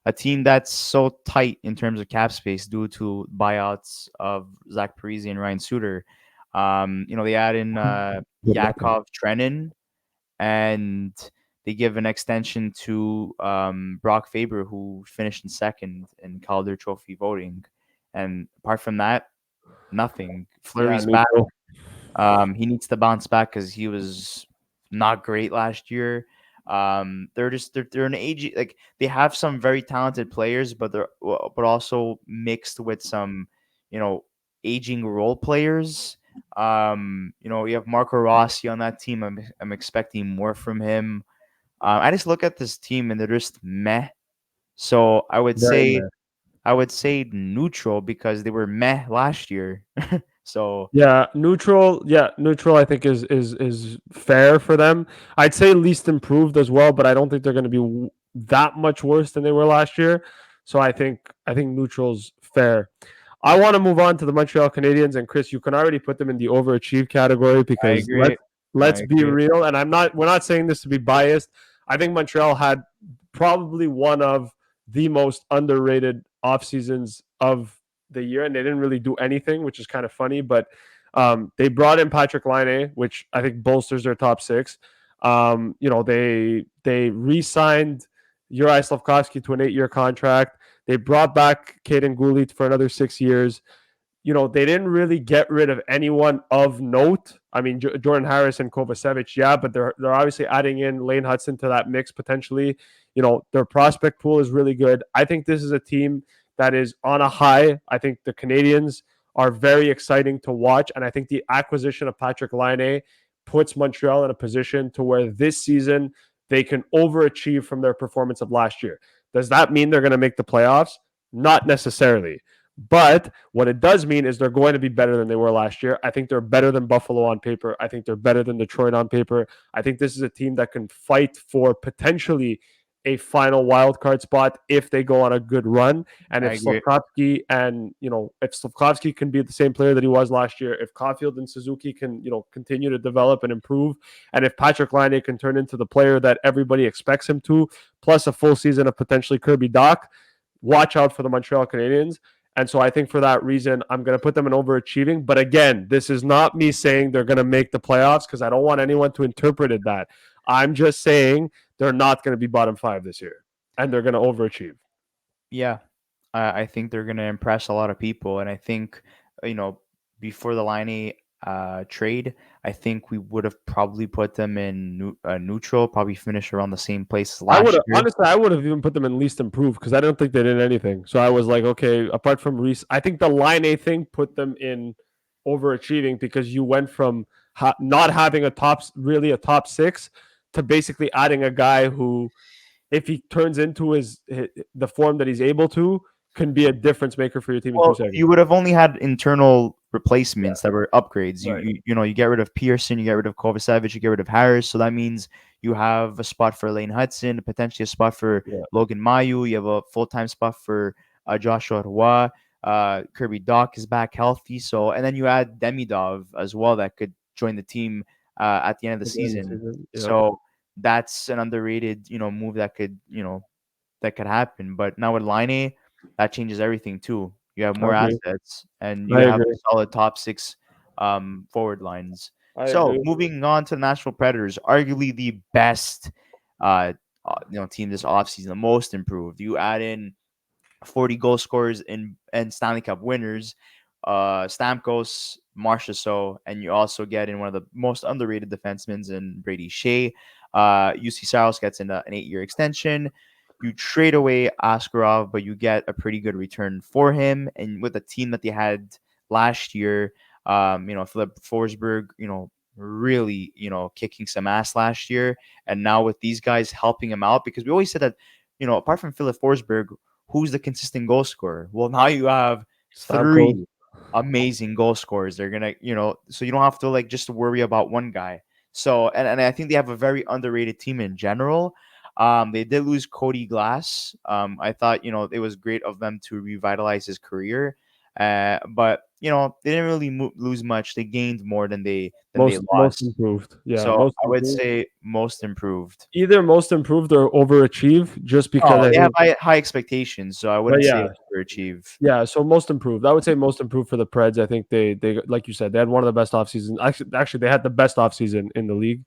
A team that's so tight in terms of cap space due to buyouts of Zach Parise and Ryan Suter. They add in Yakov Trenin, and they give an extension to Brock Faber, who finished in second in Calder Trophy voting. And apart from that, nothing. yeah, Flurry's back. neutral. He needs to bounce back because he was not great last year. They're an age, like they have some very talented players, but but also mixed with some, you know, aging role players. You have Marco Rossi on that team. I'm expecting more from him. I just look at this team and they're just meh. So Very meh. I would say neutral because they were meh last year. So Yeah, neutral. Yeah, neutral. I think is fair for them. I'd say least improved as well, but I don't think they're going to be that much worse than they were last year. So I think neutral's fair. I want to move on to the Montreal Canadiens, and Chris, you can already put them in the overachieve category I because agree. I let's be agree. real. And we're not saying this to be biased. I think Montreal had probably one of the most underrated off seasons of the year, and they didn't really do anything, which is kind of funny. But they brought in Patrick Laine, which I think bolsters their top six. They re-signed Uri Slavkovsky to an 8-year contract. They brought back Caden Goulet for another 6 years. They didn't really get rid of anyone of note. I mean, Jordan Harris and Kovacevic, yeah, but they're obviously adding in Lane Hudson to that mix potentially. Their prospect pool is really good. I think this is a team that is on a high. I think the Canadiens are very exciting to watch, and I think the acquisition of Patrick Laine puts Montreal in a position to where this season they can overachieve from their performance of last year. Does that mean they're going to make the playoffs? Not necessarily. But what it does mean is they're going to be better than they were last year. I think they're better than Buffalo on paper. I think they're better than Detroit on paper. I think this is a team that can fight for potentially a final wild card spot if they go on a good run. And I if agree. Slavkovsky if Slavkovsky can be the same player that he was last year, if Caulfield and Suzuki can, continue to develop and improve, and if Patrick Laine can turn into the player that everybody expects him to, plus a full season of potentially Kirby Dach, watch out for the Montreal Canadiens. And so I think for that reason, I'm going to put them in overachieving. But again, this is not me saying they're going to make the playoffs because I don't want anyone to interpret it that. I'm just saying they're not going to be bottom five this year and they're going to overachieve. Yeah, I think they're gonna impress a lot of people, and I think you know before the Liney trade, I think we would have probably put them in neutral, probably finish around the same place as last year. I would have even put them in least improved because I don't think they did anything. So I was like, okay, apart from Reese, I think the line A thing put them in overachieving because you went from not having really a top six to basically adding a guy who, if he turns into the form that he's able to, can be a difference maker for your team in Well, 2 seconds. you would have only had internal Yeah, replacements that were upgrades. You right. you get rid of Pearson, you get rid of Kovacevic, you get rid of Harris. So that means you have a spot for Lane Hudson, potentially a spot for Yeah, Logan Mayu. You have a full time spot for Joshua Roy. Kirby Dach is back healthy. So and then you add Demidov as well that could join the team at the end of the at the end of the season. season. Yeah, So that's an underrated move that could happen. But now with Line, that changes everything too. You have I more agree. assets and you I have agree. solid top six forward lines. I So agree. moving on to the Nashville Predators, arguably the best team this offseason, the most improved. You add in 40 goal scorers and Stanley Cup winners, Stamkos, Marchessault, and you also get in one of the most underrated defensemen in Brady Shea. UC Saros gets in an 8-year extension. You trade away Askarov, but you get a pretty good return for him. And with the team that they had last year, Philip Forsberg, really, kicking some ass last year. And now with these guys helping him out, because we always said that, apart from Philip Forsberg, who's the consistent goal scorer? Well, now you have Stamkos. three amazing goal scorers. They're gonna, so you don't have to like just worry about one guy. So and I think they have a very underrated team in general. They did lose Cody Glass. I thought it was great of them to revitalize his career, but they didn't really lose much. They gained more than they Most lost. improved. Yeah, So most I would improved. say most improved. Either most improved or overachieve, just because Oh, I they have think. high expectations, so I But wouldn't say yeah, overachieve. yeah. So most improved. I would say most improved for the Preds. I think they like you said, they had one of the best off seasons. Actually, they had the best off season in the league,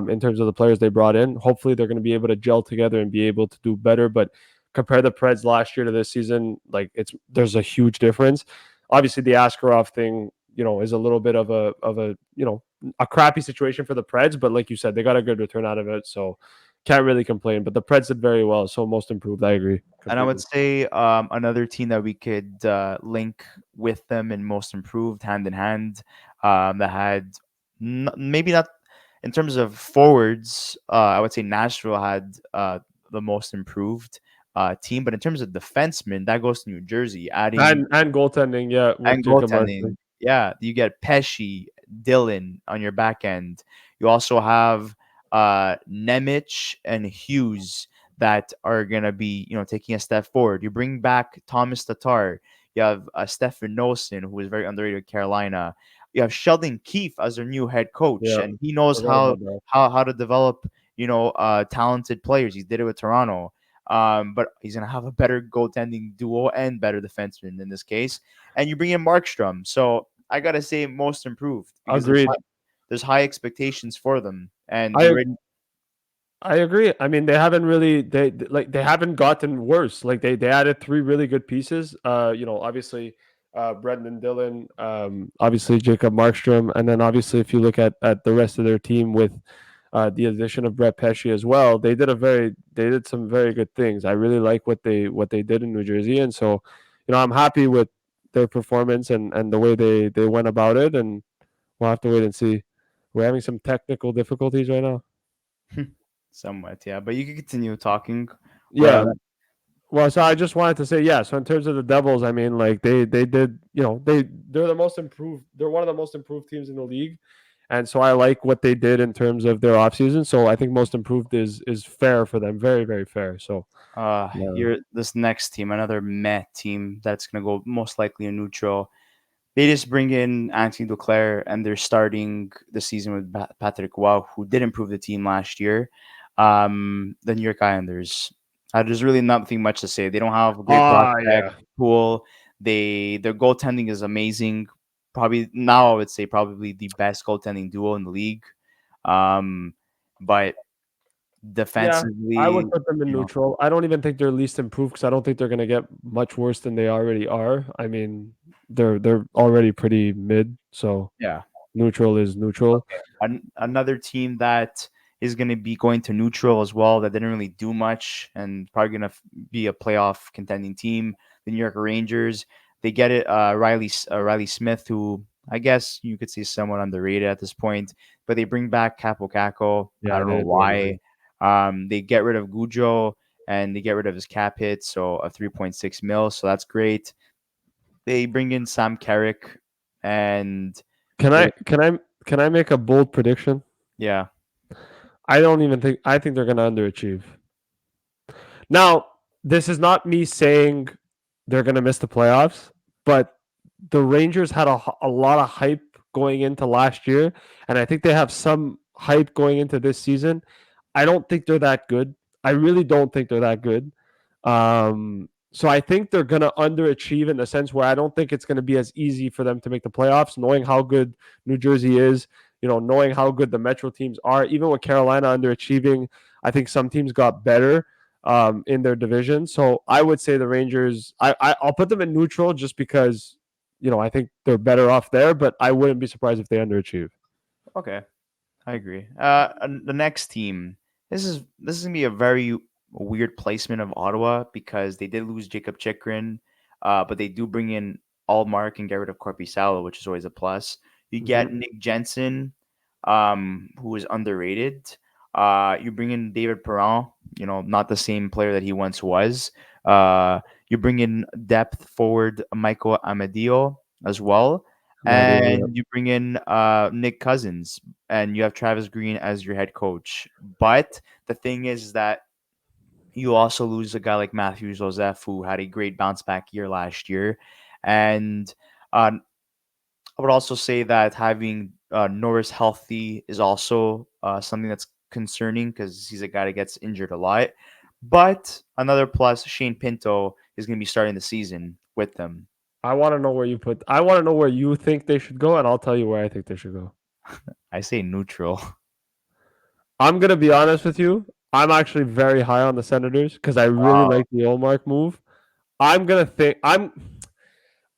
in terms of the players they brought in. Hopefully, they're going to be able to gel together and be able to do better. But compare the Preds last year to this season, like there's a huge difference. Obviously, the Askarov thing, is a little bit of a crappy situation for the Preds. But like you said, they got a good return out of it, so can't really complain. But the Preds did very well, so most improved. I agree And I would completely. say another team that we could link with them in most improved hand in hand, that had maybe not in terms of forwards. I would say Nashville had the most improved team, but in terms of defensemen, that goes to New Jersey, adding And goaltending, yeah, with and Jacob Markstrom. goaltending. Yeah, you get Pesci, Dylan on your back end. You also have Nemec and Hughes that are gonna be, taking a step forward. You bring back Thomas Tatar. You have Stefan Nosen, who is very underrated at Carolina. You have Sheldon Keefe as their new head coach, Yeah, and he knows forgot how about that. how to develop talented players. He did it with Toronto. But he's gonna have a better goaltending duo and better defenseman in this case. And you bring in Markstrom, so I gotta say most improved because Agreed. there's high expectations for them, and you I already I agree. I mean, they haven't really they haven't gotten worse. Like they added three really good pieces. Obviously, Brendan Dillon, obviously Jacob Markstrom, and then obviously if you look at the rest of their team with the addition of Brett Pesce as well, they did some very good things. I really like what they did in New Jersey, and so I'm happy with their performance and the way they went about it, and we'll have to wait and see. We're having some technical difficulties right now. somewhat, yeah. But you can continue talking. Yeah. Well, Well, so I just wanted to say, yeah. So in terms of the Devils, I mean, like they did, they're the most improved. They're one of the most improved teams in the league, and so I like what they did in terms of their offseason. So I think most improved is fair for them, very very fair. So yeah, here this next team, another meh team that's gonna go most likely in neutral. They just bring in Anthony Duclair, and they're starting the season with Patrick Waugh, who did improve the team last year. The New York Islanders. There's really nothing much to say. They don't have a great prospect yeah, pool. Their goaltending is amazing. Probably now I would say probably the best goaltending duo in the league. Um, but yeah. I defensively, would put them in neutral. I don't even think they're least improved because I don't think they're gonna get much worse than they already are. I mean, they're already pretty mid, so yeah. neutral is neutral. Okay. Another team that is going to be going to neutral as well that didn't really do much and probably going to be a playoff contending team. The New York Rangers. They get it. Riley Smith, who I guess you could say somewhat underrated at this point, but they bring back Capo Caco. I Yeah, don't know they do why. everything. They get rid of Gujo and they get rid of his cap hit, so a 3.6 mil. So that's great. They bring in Sam Carrick and Can they I can I can I make a bold prediction? yeah. I think they're gonna underachieve. Now, this is not me saying they're gonna miss the playoffs, but the Rangers had a lot of hype going into last year, and I think they have some hype going into this season. I don't think they're that good. I really don't think they're that good. So I think they're gonna underachieve in the sense where I don't think it's gonna be as easy for them to make the playoffs, knowing how good New Jersey is, knowing how good the Metro teams are. Even with Carolina underachieving, I think some teams got better in their division. So I would say the Rangers. I'll put them in neutral just because I think they're better off there, but I wouldn't be surprised if they underachieve. Okay. I agree. The next team. This is gonna be a very weird placement of Ottawa because they did lose Jacob Chikrin, but they do bring in Allmark and get rid of Korpisalo, which is always a plus. You get Mm-hmm. Nick Jensen, who is underrated. You bring in David Perron, not the same player that he once was. You bring in depth forward Michael Amadio as well, Mario, yeah. and you bring in Nick Cousins and you have Travis Green as your head coach. But the thing is that you also lose a guy like Matthew Joseph, who had a great bounce back year last year. And I would also say that having Norris healthy is also something that's concerning because he's a guy that gets injured a lot. But another plus, Shane Pinto is going to be starting the season with them. I want to know where you put. I want to know where you think they should go, and I'll tell you where I think they should go. I say neutral. I'm gonna be honest with you. I'm actually very high on the Senators because I really Wow. like the Olmark move. I'm gonna think. I'm.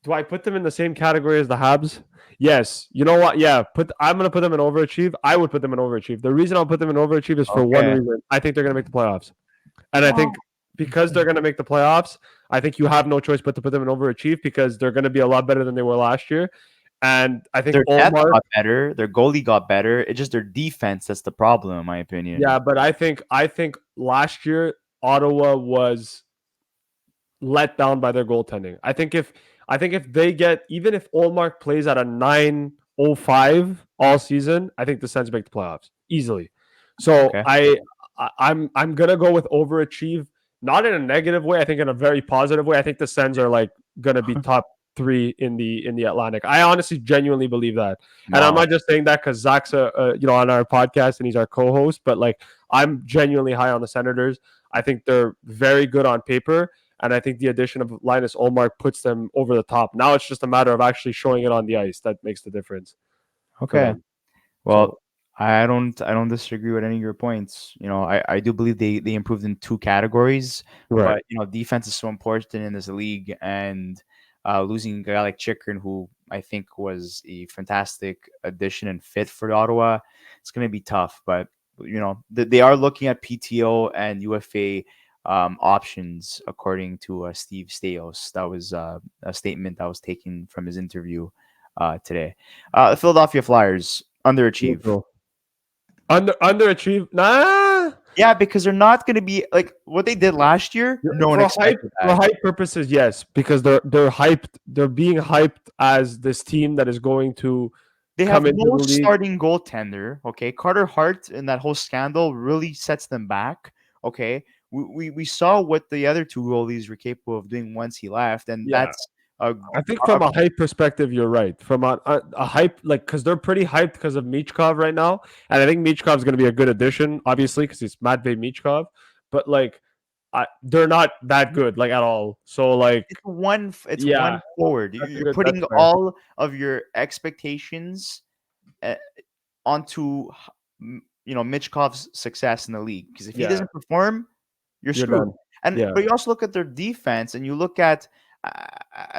Do I put them in the same category as the Habs? Yes. You know what? Yeah. I'm gonna put them in overachieve. I would put them in overachieve. The reason I'll put them in overachieve is for one Okay. reason. I think they're gonna make the playoffs, and I think Wow. because they're gonna make the playoffs, I think you have no choice but to put them in overachieve because they're gonna be a lot better than they were last year. And I think Their depth Olmark. got better. Their goalie got better. It's just their defense that's the problem, in my Yeah, opinion. but I think last year Ottawa was let down by their goaltending. I think if they get, even if Olmark plays at a 905 all season, I think the Sens make the playoffs easily. So Okay. I'm gonna go with overachieve, not in a negative way. I think in a very positive way. I think the Sens are like gonna be top three in the Atlantic. I honestly, genuinely believe that, and I'm Wow. not just saying that because Zach's on our podcast and he's our co-host, but like I'm genuinely high on the Senators. I think they're very good on paper, and I think the addition of Linus Olmark puts them over the top. Now it's just a matter of actually showing it on the ice that makes the difference for Okay. them. Well, So I don't disagree with any of your points. I do believe they improved in two categories, right, but defense is so important in this league, and losing a guy like Chikrin, who I think was a fantastic addition and fit for Ottawa, it's going to be tough. But they are looking at PTO and UFA options, according to Steve Staios. That was a statement that was taken from his interview today. The Philadelphia Flyers underachieve. neutral. Underachieve. Nah. Yeah, because they're not going to be like what they did last year. No one expected For that. hype purposes, yes, because they're hyped. They're being hyped as this team that is going to They come have into no the league. starting goaltender. Okay, Carter Hart and that whole scandal really sets them back. Okay, we saw what the other two goalies were capable of doing once he left, and Yeah, that's a, I think a from a hype perspective, you're right. From a hype, like, because they're pretty hyped because of Michkov right now, and I think Michkov is going to be a good addition, obviously, because it's Matvey Michkov. But like, they're not that good, like at all. So like, it's yeah, one forward. that's a You're good. That's putting fair. all of your expectations uh, onto Michkov's success in the league, because if he Yeah, doesn't perform, you're you're screwed. done. And Yeah, but you also look at their defense and you look at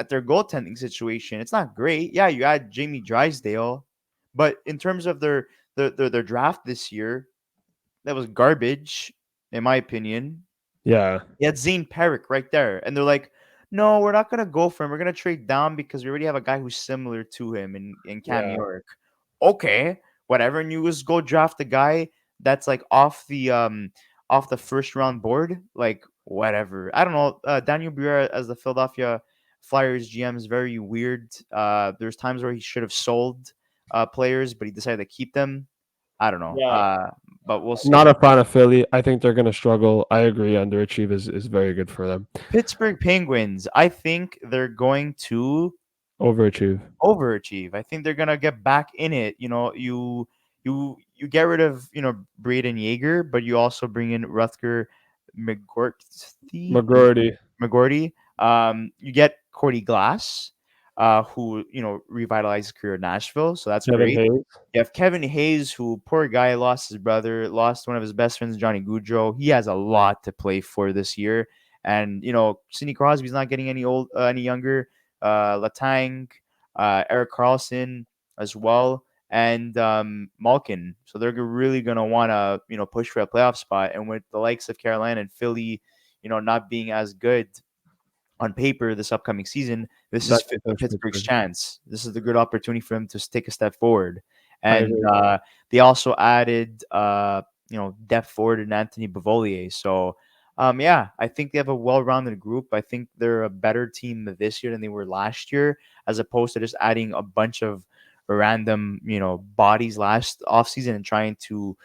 their goaltending situation. It's not great. Yeah, you add Jamie Drysdale, but in terms of their draft this year, that was garbage, in my opinion. yeah, You had Zane Perrick right there, and they're like, "No, we're not gonna go for him. We're gonna trade down because we already have a guy who's similar to him in Cam yeah, York." Okay, whatever. And you just go draft a guy that's like off the first round board, like whatever. I don't know. Daniel Briere as the Philadelphia Flyers GM is very weird. There's times where he should have sold players, but he decided to keep them. I don't know. yeah. But we'll Not see. a fan of Philly. I think they're going to struggle. I agree. Underachieve is very good for them. Pittsburgh Penguins, I think they're going to Overachieve. overachieve. I think they're gonna get back in it. You get rid of Braden Yeager, but you also bring in Rutger McGorty. Majority. McGorty. You get Cordy Glass, who revitalized his career in Nashville, so that's Kevin great. Hayes. You have Kevin Hayes, who poor guy lost his brother, lost one of his best friends, Johnny Gaudreau. He has a lot to play for this year, and Sidney Crosby's not getting any younger. Latang, Eric Carlson as well, and Malkin. So they're really gonna want to push for a playoff spot, and with the likes of Carolina and Philly, not being as good on paper this upcoming season, this is That can push Pittsburgh's Pittsburgh. chance. This is the good opportunity for them to take a step forward. I And agree. they also added, depth forward in Anthony Bavolier. So, yeah, I think they have a well-rounded group. I think they're a better team this year than they were last year, as opposed to just adding a bunch of random, bodies last offseason and trying to,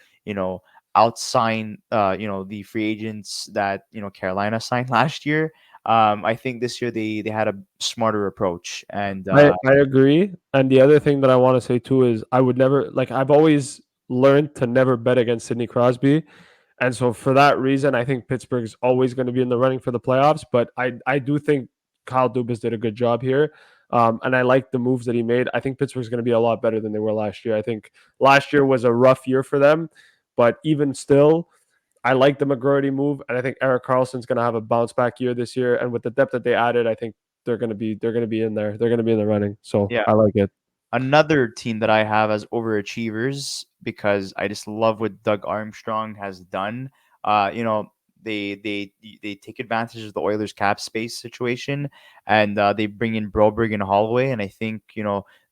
outsign, the free agents that, Carolina signed last year. I think this year they had a smarter approach, and I agree. And the other thing that I want to say too is I would never like I've always learned to never bet against Sidney Crosby. And so for that reason, I think Pittsburgh's always going to be in the running for the playoffs. But I do think Kyle Dubas did a good job here. And I like the moves that he made. I think Pittsburgh's going to be a lot better than they were last year. I think last year was a rough year for them. But even still, I like the McGroarty move, and I think Eric Carlson's going to have a bounce back year this year. And with the depth that they added, I think they're going to be in there. They're going to be in the running. So yeah, I like it. another team that I have as overachievers because I just love what Doug Armstrong has done. They take advantage of the Oilers cap space situation, and they bring in Broberg and Holloway, and I think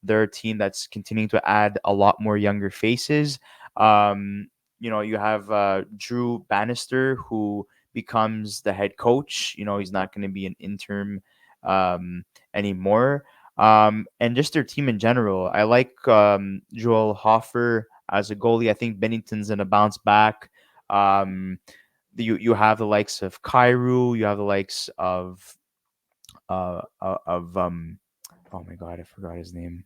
they're a team that's continuing to add a lot more younger faces. You have Drew Bannister, who becomes the head coach. He's not going to be an interim anymore. And just their team in general. I like Joel Hoffer as a goalie. I think Bennington's gonna bounce back. Um, you have the likes of Kairu, you have the likes of oh my god, I forgot his name.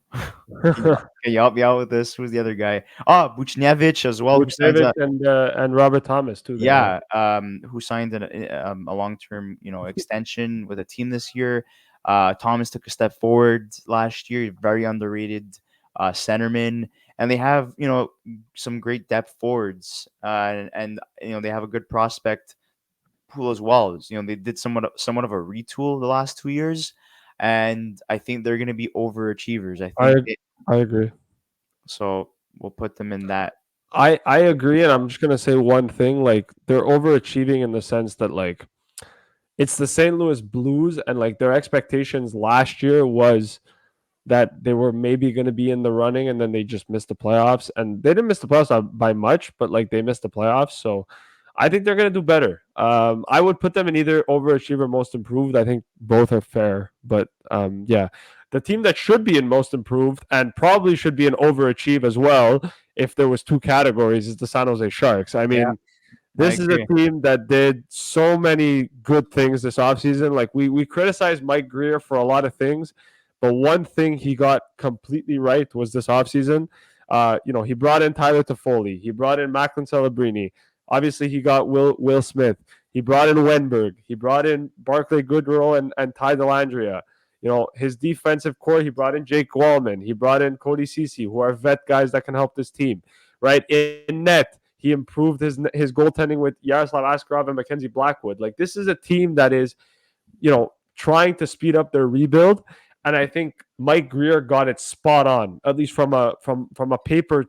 Can you help me out with this? Who's the other guy? Oh, Buchnevich as well, who signs Vucevic a and Robert Thomas too. They have. yeah, who signed a long term extension with a team this year. Thomas took a step forward last year, very underrated centerman, and they have some great depth forwards, and they have a good prospect pool as well. They did somewhat of a retool the last 2 years, and I think they're going to be overachievers. I I think I agree. so. We'll put them in that. I agree, and I'm just gonna say one thing. Like they're overachieving in the sense that like it's the St. Louis Blues, and like their expectations last year was that they were maybe going to be in the running, and then they just missed the playoffs, and they didn't miss the playoffs by much, but like they missed the playoffs. So I think they're going to do better. I would put them in either overachiever, most improved. I think both are fair, but yeah, the team that should be in most improved and probably should be in overachieve as well, if there was two categories, is the San Jose Sharks. I Yeah, mean, I this is a agree. team that did so many good things this offseason. Like we criticized Mike Greer for a lot of things, but one thing he got completely right was this offseason. He brought in Tyler Toffoli. He brought in Macklin Celebrini. Obviously, he got Will Smith. He brought in Wenberg. He brought in Barclay Goodrow and Ty Dellandrea. His defensive core, he brought in Jake Wallman. He brought in Cody Ceci, who are vet guys that can help this team. Right? In net, he improved his goaltending with Yaroslav Askarov and Mackenzie Blackwood. Like, this is a team that is, trying to speed up their rebuild. And I think Mike Greer got it spot on, at least from a paper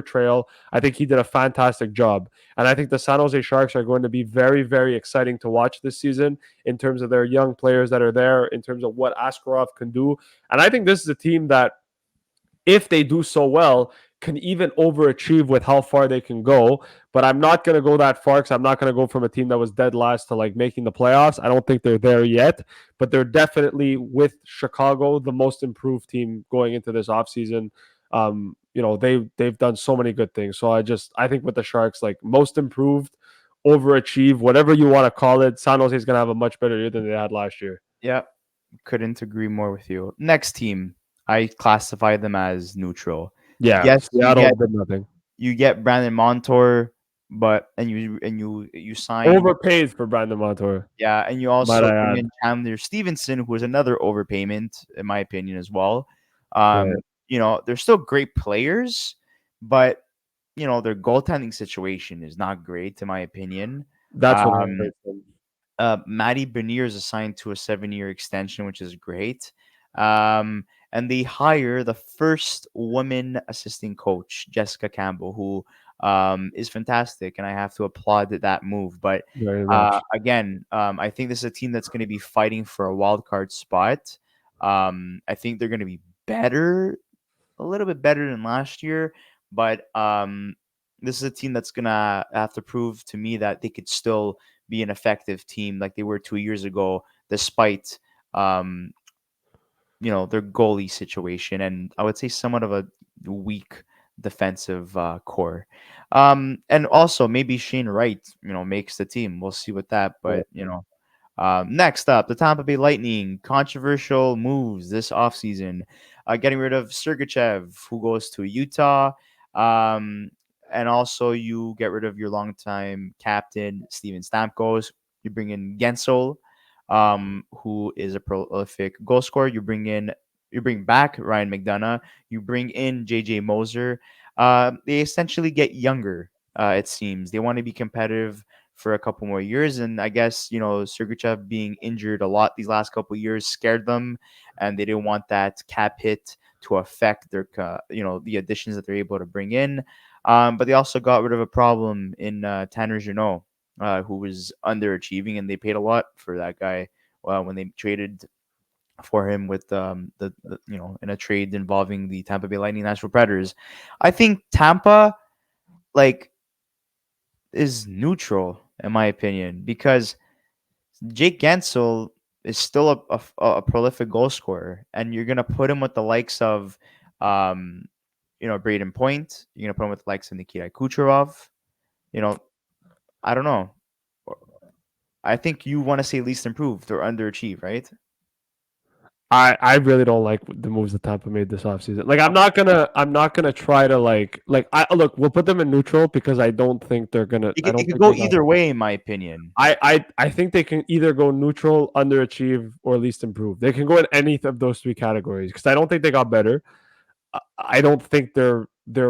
trail. I think he did a fantastic job. And I think the San Jose Sharks are going to be very, very exciting to watch this season in terms of their young players that are there, in terms of what Askarov can do. And I think this is a team that, if they do so well, can even overachieve with how far they can go. But I'm not going to go that far, because I'm not going to go from a team that was dead last to like making the playoffs. I don't think they're there yet, but they're definitely, with Chicago, the most improved team going into this offseason. They've done so many good things. So I think with the Sharks, like, most improved, overachieve, whatever you want to call it, San Jose is going to have a much better year than they had last year. Yeah, couldn't agree more with you. Next team, I classify them as neutral. Yeah, Yes, Seattle did nothing. you get Brandon Montour, but and you sign Overpaid for Brandon Montour, yeah, and you might also I bring add. in Chandler Stevenson, who is another overpayment in my opinion as well. Right. They're still great players, but their goaltending situation is not great in my opinion. That's what Um, hurts them. Maddie Bernier is assigned to a 7-year extension, which is great. And they hire the first woman assistant coach, Jessica Campbell, who is fantastic, and I have to applaud that move. But Very much. again, I think this is a team that's going to be fighting for a wild card spot. I think they're going to be better, a little bit better than last year, but this is a team that's gonna have to prove to me that they could still be an effective team like they were 2 years ago, despite um, their goalie situation and I would say somewhat of a weak defensive core. And also maybe Shane Wright, makes the team. We'll see with that, Yeah. but next up, the Tampa Bay Lightning controversial moves this offseason. Getting rid of Sergachev, who goes to Utah. Um, and also, you get rid of your longtime captain, Steven Stamkos. You bring in Gensel, who is a prolific goal scorer. You bring back Ryan McDonough. You bring in JJ Moser. They essentially get younger. It seems they want to be competitive for a couple more years, and I guess Sergachev being injured a lot these last couple years scared them, and they didn't want that cap hit to affect their the additions that they're able to bring in. But they also got rid of a problem in Tanner Jeannot, who was underachieving, and they paid a lot for that guy when they traded for him with the in a trade involving the Tampa Bay Lightning Nashville Predators. I think Tampa like is neutral in my opinion because Jake Gensel is still a prolific goal scorer, and you're gonna put him with the likes of Braden Point. You're gonna put him with the likes of Nikita Kucherov. you know, I don't know. I think you want to say least improved or underachieve, right? I really don't like the moves that Tampa made this offseason. Like I'm not gonna try to like I look, we'll put them in neutral because I It don't could think go they got either way, in my opinion. I think they can either go neutral, underachieve, or least improved. They can go in any of those three categories because I don't think they got better. I don't think they're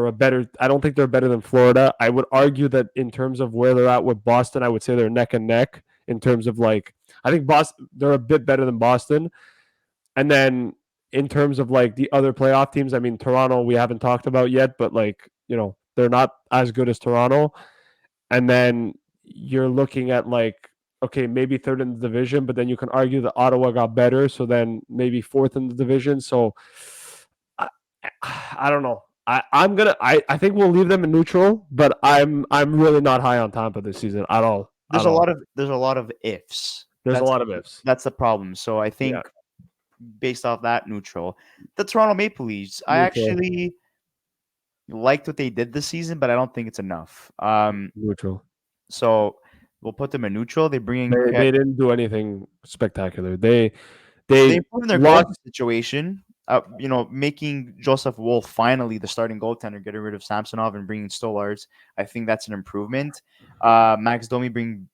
a better. I don't think they're better than Florida. I would argue that in terms of where they're at with Boston, I would say they're neck and neck in terms of like I think Boston they're a bit better than Boston, and then in terms of like the other playoff teams, I mean Toronto we haven't talked about yet, but like they're not as good as Toronto, and then you're looking at like okay maybe third in the division, but then you can argue that Ottawa got better, so then maybe fourth in the division. So I, I don't know. I think we'll leave them in neutral, but I'm really not high on Tampa this season at all. At all. There's a lot of ifs. There's a lot of ifs. That's the problem. So I Yeah, think based off that neutral, the Toronto Maple Leafs, I neutral, actually liked what they did this season, but I don't think it's enough. neutral. So we'll put them in neutral. They bring They didn't do anything spectacular. they They improved their lost. goalie situation. Making Joseph Wolf finally the starting goaltender, getting rid of Samsonov and bringing Stolarz. I think that's an improvement. Max Domi being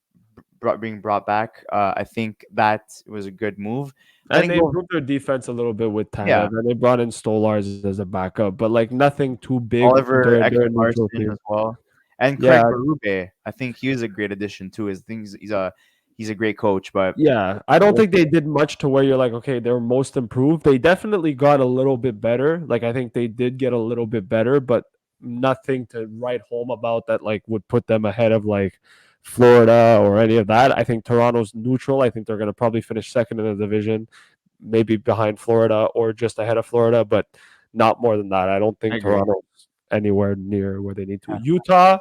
brought back. I think that was a good move. And Letting they go, improved their defense a little bit with yeah, Tanev, and they brought in Stolarz as a backup, but like nothing too big. Oliver They're a neutral Ekman-Larsson team. as well, and Craig Yeah, Berube. I think he was a great addition too. His things, he's a great coach, but yeah. I don't think they did much to where you're like, okay, they're most improved. They definitely got a little bit better. Like I think they did get a little bit better, but nothing to write home about that like would put them ahead of like Florida or any of that. I think Toronto's neutral. I think they're gonna probably finish second in the division, maybe behind Florida or just ahead of Florida, but not more than that. I don't I think agree. Toronto's anywhere near where they need to. Yeah. Utah,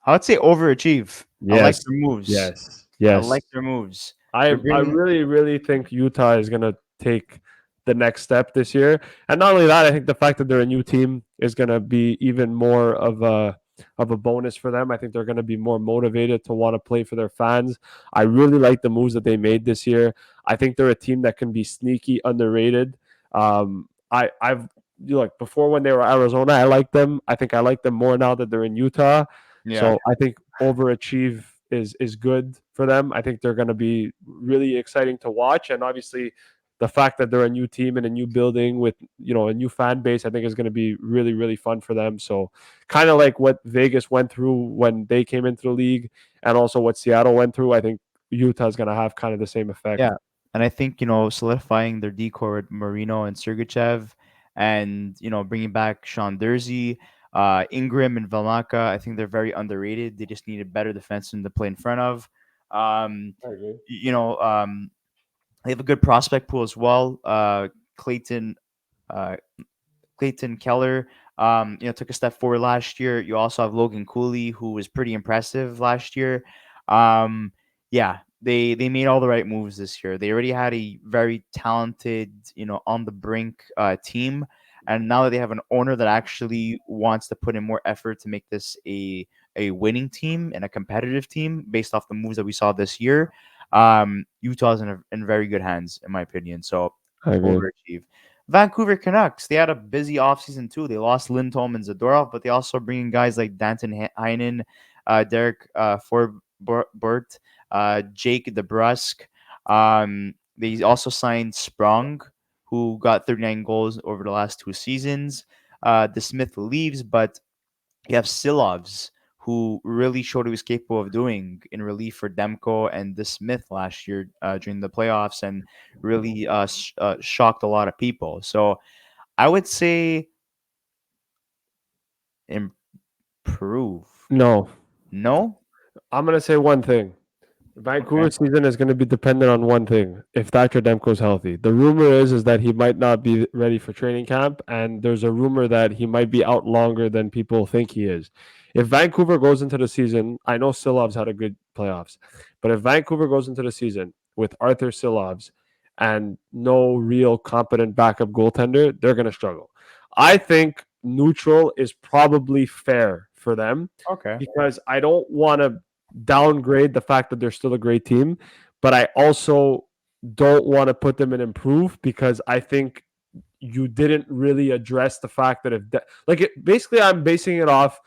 I would say overachieve. I like yes, their moves. yes, I yes. like their moves. They're I bringing really really think Utah is gonna take the next step this year, and not only that, I think the fact that they're a new team is gonna be even more of a bonus for them. I think they're gonna be more motivated to want to play for their fans. I really like the moves that they made this year. I think they're a team that can be sneaky underrated. I've like before when they were Arizona, I liked them. I think I like them more now that they're in Utah. yeah. So I think overachieve is good for them. I think they're going to be really exciting to watch, and obviously, the fact that they're a new team in a new building with a new fan base, I think is going to be really really fun for them. So, kind of like what Vegas went through when they came into the league, and also what Seattle went through. I think Utah's going to have kind of the same effect. Yeah. And I think, solidifying their decor with Marino and Sergachev and, bringing back Sean Dursey, Ingram and Valnaka, I think they're very underrated. They just need a better defenseman to play in front of. Um, I agree. you know, um, they have a good prospect pool as well. Clayton, uh, Clayton Keller, took a step forward last year. You also have Logan Cooley, who was pretty impressive last year. Um, yeah, they made all the right moves this year. They already had a very talented, on the brink team, and now that they have an owner that actually wants to put in more effort to make this a winning team and a competitive team based off the moves that we saw this year, Utah's in very good hands, in my opinion. So I agree. overachieve. Vancouver Canucks, they had a busy offseason too. They lost Lindholm and Zadorov, but they also bring in guys like Danton Heinen, Derek Forbort, Jake DeBrusk. They also signed Sprong, who got 39 goals over the last 2 seasons. The Smith leaves, but you have Silovs, who really showed he was capable of doing in relief for Demko and the Smith last year during the playoffs, and really shocked a lot of people. So I would say improve. No, No? I'm gonna say one thing. Okay. Vancouver season is going to be dependent on one thing: if Thatcher Demko's healthy. The rumor is that he might not be ready for training camp, and there's a rumor that he might be out longer than people think he is. If Vancouver goes into the season, I know Silovs had a good playoffs, but if Vancouver goes into the season with Arthur Silovs and no real competent backup goaltender, they're going to struggle. I think neutral is probably fair for them, Okay. because I don't want to downgrade the fact that they're still a great team, but I also don't want to put them in improve, because I think you didn't really address the fact that basically I'm basing it off,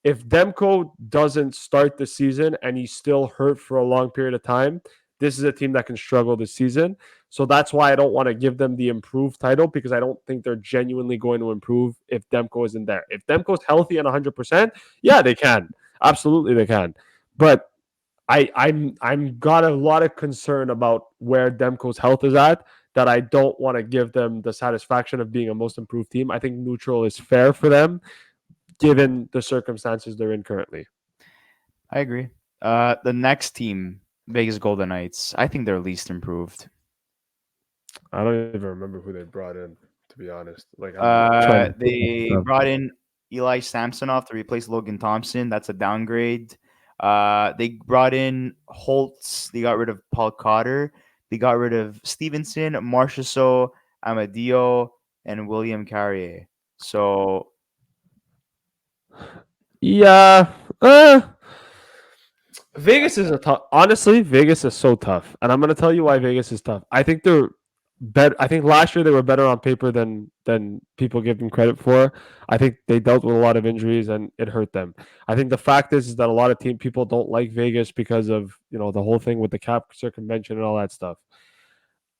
if Demko doesn't start the season and he's still hurt for a long period of time, this is a team that can struggle this season. So that's why I don't want to give them the improved title, because I don't think they're genuinely going to improve if Demko isn't there. If Demko's healthy and 100%, yeah, they can. Absolutely they can. But I'm got a lot of concern about where Demko's health is at, that I don't want to give them the satisfaction of being a most improved team. I think neutral is fair for them, given the circumstances they're in currently. I agree. The next team, Vegas Golden Knights, I think they're least improved. I don't even remember who they brought in, to be honest. Like, I'm trying to think of They stuff. brought in Eli Samsonov to replace Logan Thompson. That's a downgrade. They brought in Holtz. They got rid of Paul Cotter. They got rid of Stevenson, Marchessault, Amadio, and William Carrier. So Yeah. Vegas is a tough. Honestly, Vegas is so tough, and I'm gonna tell you why Vegas is tough. I think they're better. I think last year they were better on paper than people give them credit for. I think they dealt with a lot of injuries and it hurt them. I think the fact is that a lot of team people don't like Vegas because of the whole thing with the cap circumvention and all that stuff.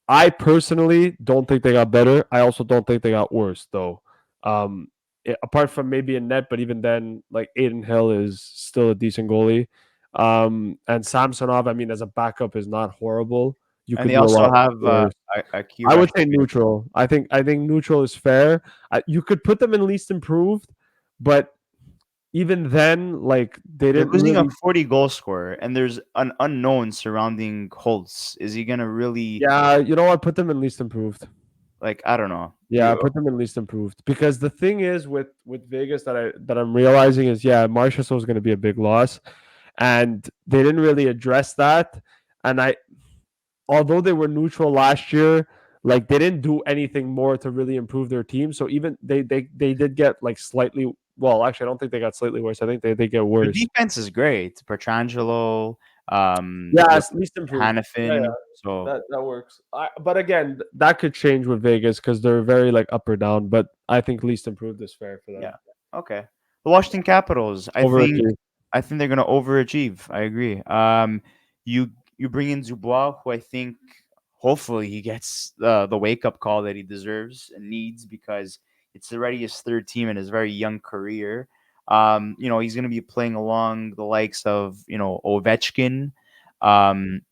I personally don't think they got better. I also don't think they got worse, though. Apart from maybe a net, but even then, like Aiden Hill is still a decent goalie. And Samsonov, I mean, as a backup, is not horrible. You and could they do a also lot have worse. a key I would rush. say neutral. I think neutral is fair. You could put them in least improved, but even then, like they They're didn't losing a really. 40 goal scorer, and there's an unknown surrounding Holtz. Is he gonna really Yeah, you know what? Put them in least improved. like? I don't know. Yeah, put them in least improved, because the thing is with Vegas that I'm realizing is, yeah, Marchessault is going to be a big loss, and they didn't really address that. And although they were neutral last year, like they didn't do anything more to really improve their team. So even they did get like slightly. Well, actually, I don't think they got slightly worse. I think they get Their worse. defense is great. Petrangelo, Yeah, the it's least improved. Yeah, Hannafin. yeah, So that works. But again, that could change with Vegas because they're very like up or down. But I think least improved is fair for them. yeah, okay. The Washington Capitals. Overachieve. I think they're gonna overachieve. I agree. You you bring in Dubois, who I think hopefully he gets the wake up call that he deserves and needs, because it's already his third team in his very young career. He's gonna be playing along the likes of Ovechkin. Um,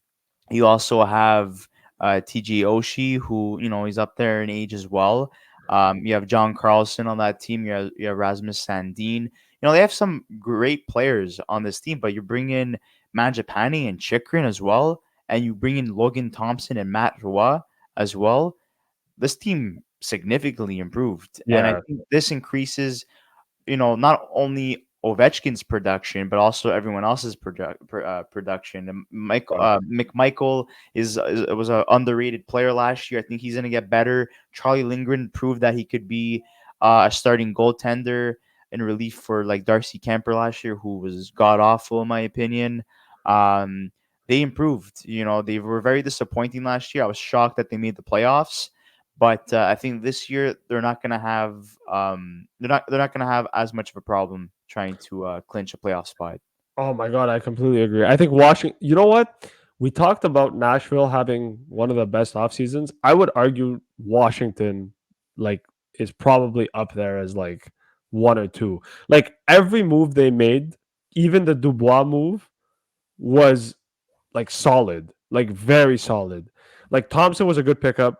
You also have TG Oshie, who he's up there in age as well. You have John Carlson on that team. You have Rasmus Sandin. They have some great players on this team, but you bring in Manjapani and Chikrin as well, and you bring in Logan Thompson and Matt Roy as well. This team significantly improved, and I Yeah, think this increases not only Ovechkin's production, but also everyone else's production. And yeah. McMichael was an underrated player last year. I think he's going to get better. Charlie Lindgren proved that he could be a starting goaltender in relief for like Darcy Kemper last year, who was god awful in my opinion. Um, they improved. They were very disappointing last year. I was shocked that they made the playoffs. But I think this year they're not gonna have they're not gonna have as much of a problem trying to clinch a playoff spot. Oh my god, I completely agree. I think Washington. You know what? We talked about Nashville having one of the best off seasons. I would argue Washington, like, is probably up there as like one or two. Like every move they made, even the Dubois move, was like solid, like very solid. Like Thompson was a good pickup.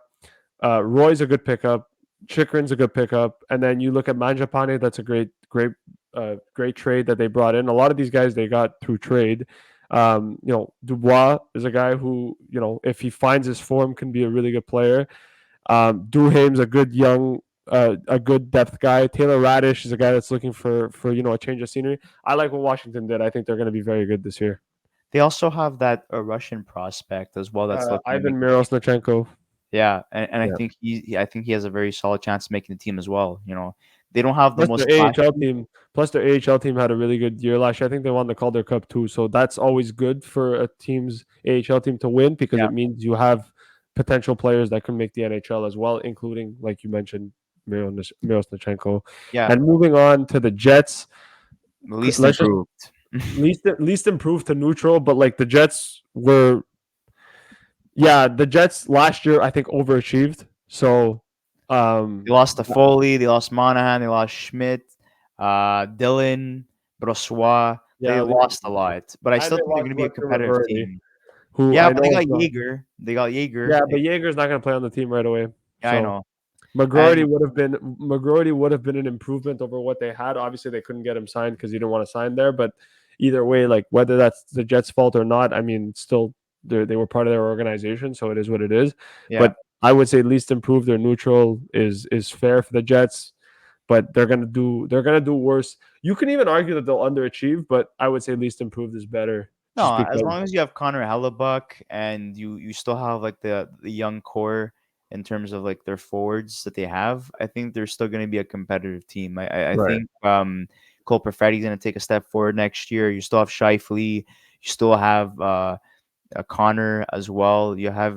Roy's a good pickup. Chikrin's a good pickup. And then you look at Manjapane, that's a great trade that they brought in. A lot of these guys they got through trade. Dubois is a guy who, if he finds his form, can be a really good player. Duhaim's a good a good depth guy. Taylor Radish is a guy that's looking for a change of scenery. I like what Washington did. I think they're going to be very good this year. They also have that Russian prospect as well that's looking to Ivan make the team. Mirosnachenko. Yeah, and I Yeah. think I think he has a very solid chance of making the team as well. They don't have the Plus their most AHL flashy. team, plus their AHL team had a really good year last year. I think they won the Calder Cup too, so that's always good for a team's AHL team to win because Yeah, it means you have potential players that can make the NHL as well, including like you mentioned, Mirosnichenko. yeah, And moving on to the Jets, least let's just improved. least improved to neutral, but like the Jets were, yeah, the Jets last year I think overachieved. So, They lost to Foley, they lost Monahan, they lost Schmidt, Dylan, Brossois. They yeah, lost a lot, but I and still they think they're lost going to be a Rutger competitive McGurty, team. who Yeah, I but they know got is not. Jaeger. They got Jaeger. Yeah, but Jaeger's not going to play on the team right away. Yeah, I So know. McGroarty And would have been an improvement over what they had. Obviously, they couldn't get him signed because he didn't want to sign there. But either way, like whether that's the Jets' fault or not, I mean, still they were part of their organization, so it is what it is. yeah, But I would say least improved or neutral is fair for the Jets. But they're gonna do worse. You can even argue that they'll underachieve, but I would say least improved is better, just no, as because. long as you have Connor Hellebuck and you still have like the young core in terms of like their forwards that they have, I think they're still going to be a competitive team. I Right. think Cole Perfetti's going to take a step forward next year. You still have Shifley, you still have Connor as well. You have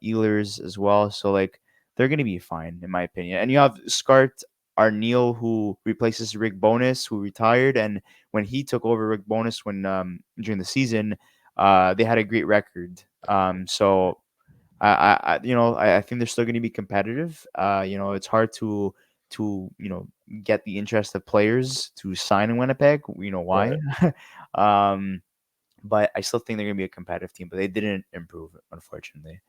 Ehlers as well. So like they're gonna be fine in my opinion. And you have Scart Arneal who replaces Rick Bonus who retired. And when he took over Rick Bonus when during the season, they had a great record. So I think they're still gonna be competitive. It's hard to get the interest of players to sign in Winnipeg. You know why? Right. um but I still think they're going to be a competitive team, but they didn't improve, unfortunately.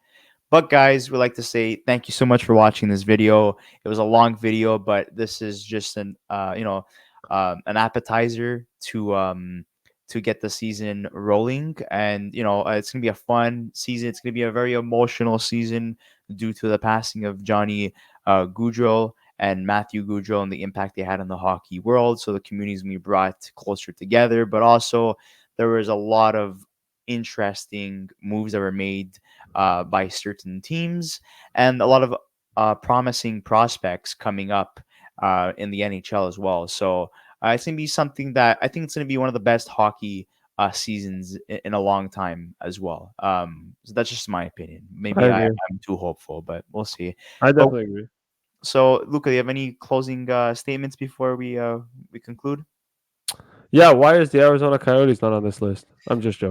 But guys, we'd like to say thank you so much for watching this video. It was a long video, but this is just an appetizer to get the season rolling, and it's gonna be a fun season. It's gonna be a very emotional season due to the passing of Johnny Goudreau and Matthew Goudreau and the impact they had on the hockey world. So the community's gonna be brought closer together, but also there was a lot of interesting moves that were made by certain teams and a lot of promising prospects coming up in the NHL as well. So it's going to be something that I think it's going to be one of the best hockey seasons in a long time as well. So that's just my opinion. I Maybe agree. I'm too hopeful, but we'll see. I But definitely agree. so, Luca, do you have any closing statements before we conclude? Yeah, why is the Arizona Coyotes not on this list? I'm just joking.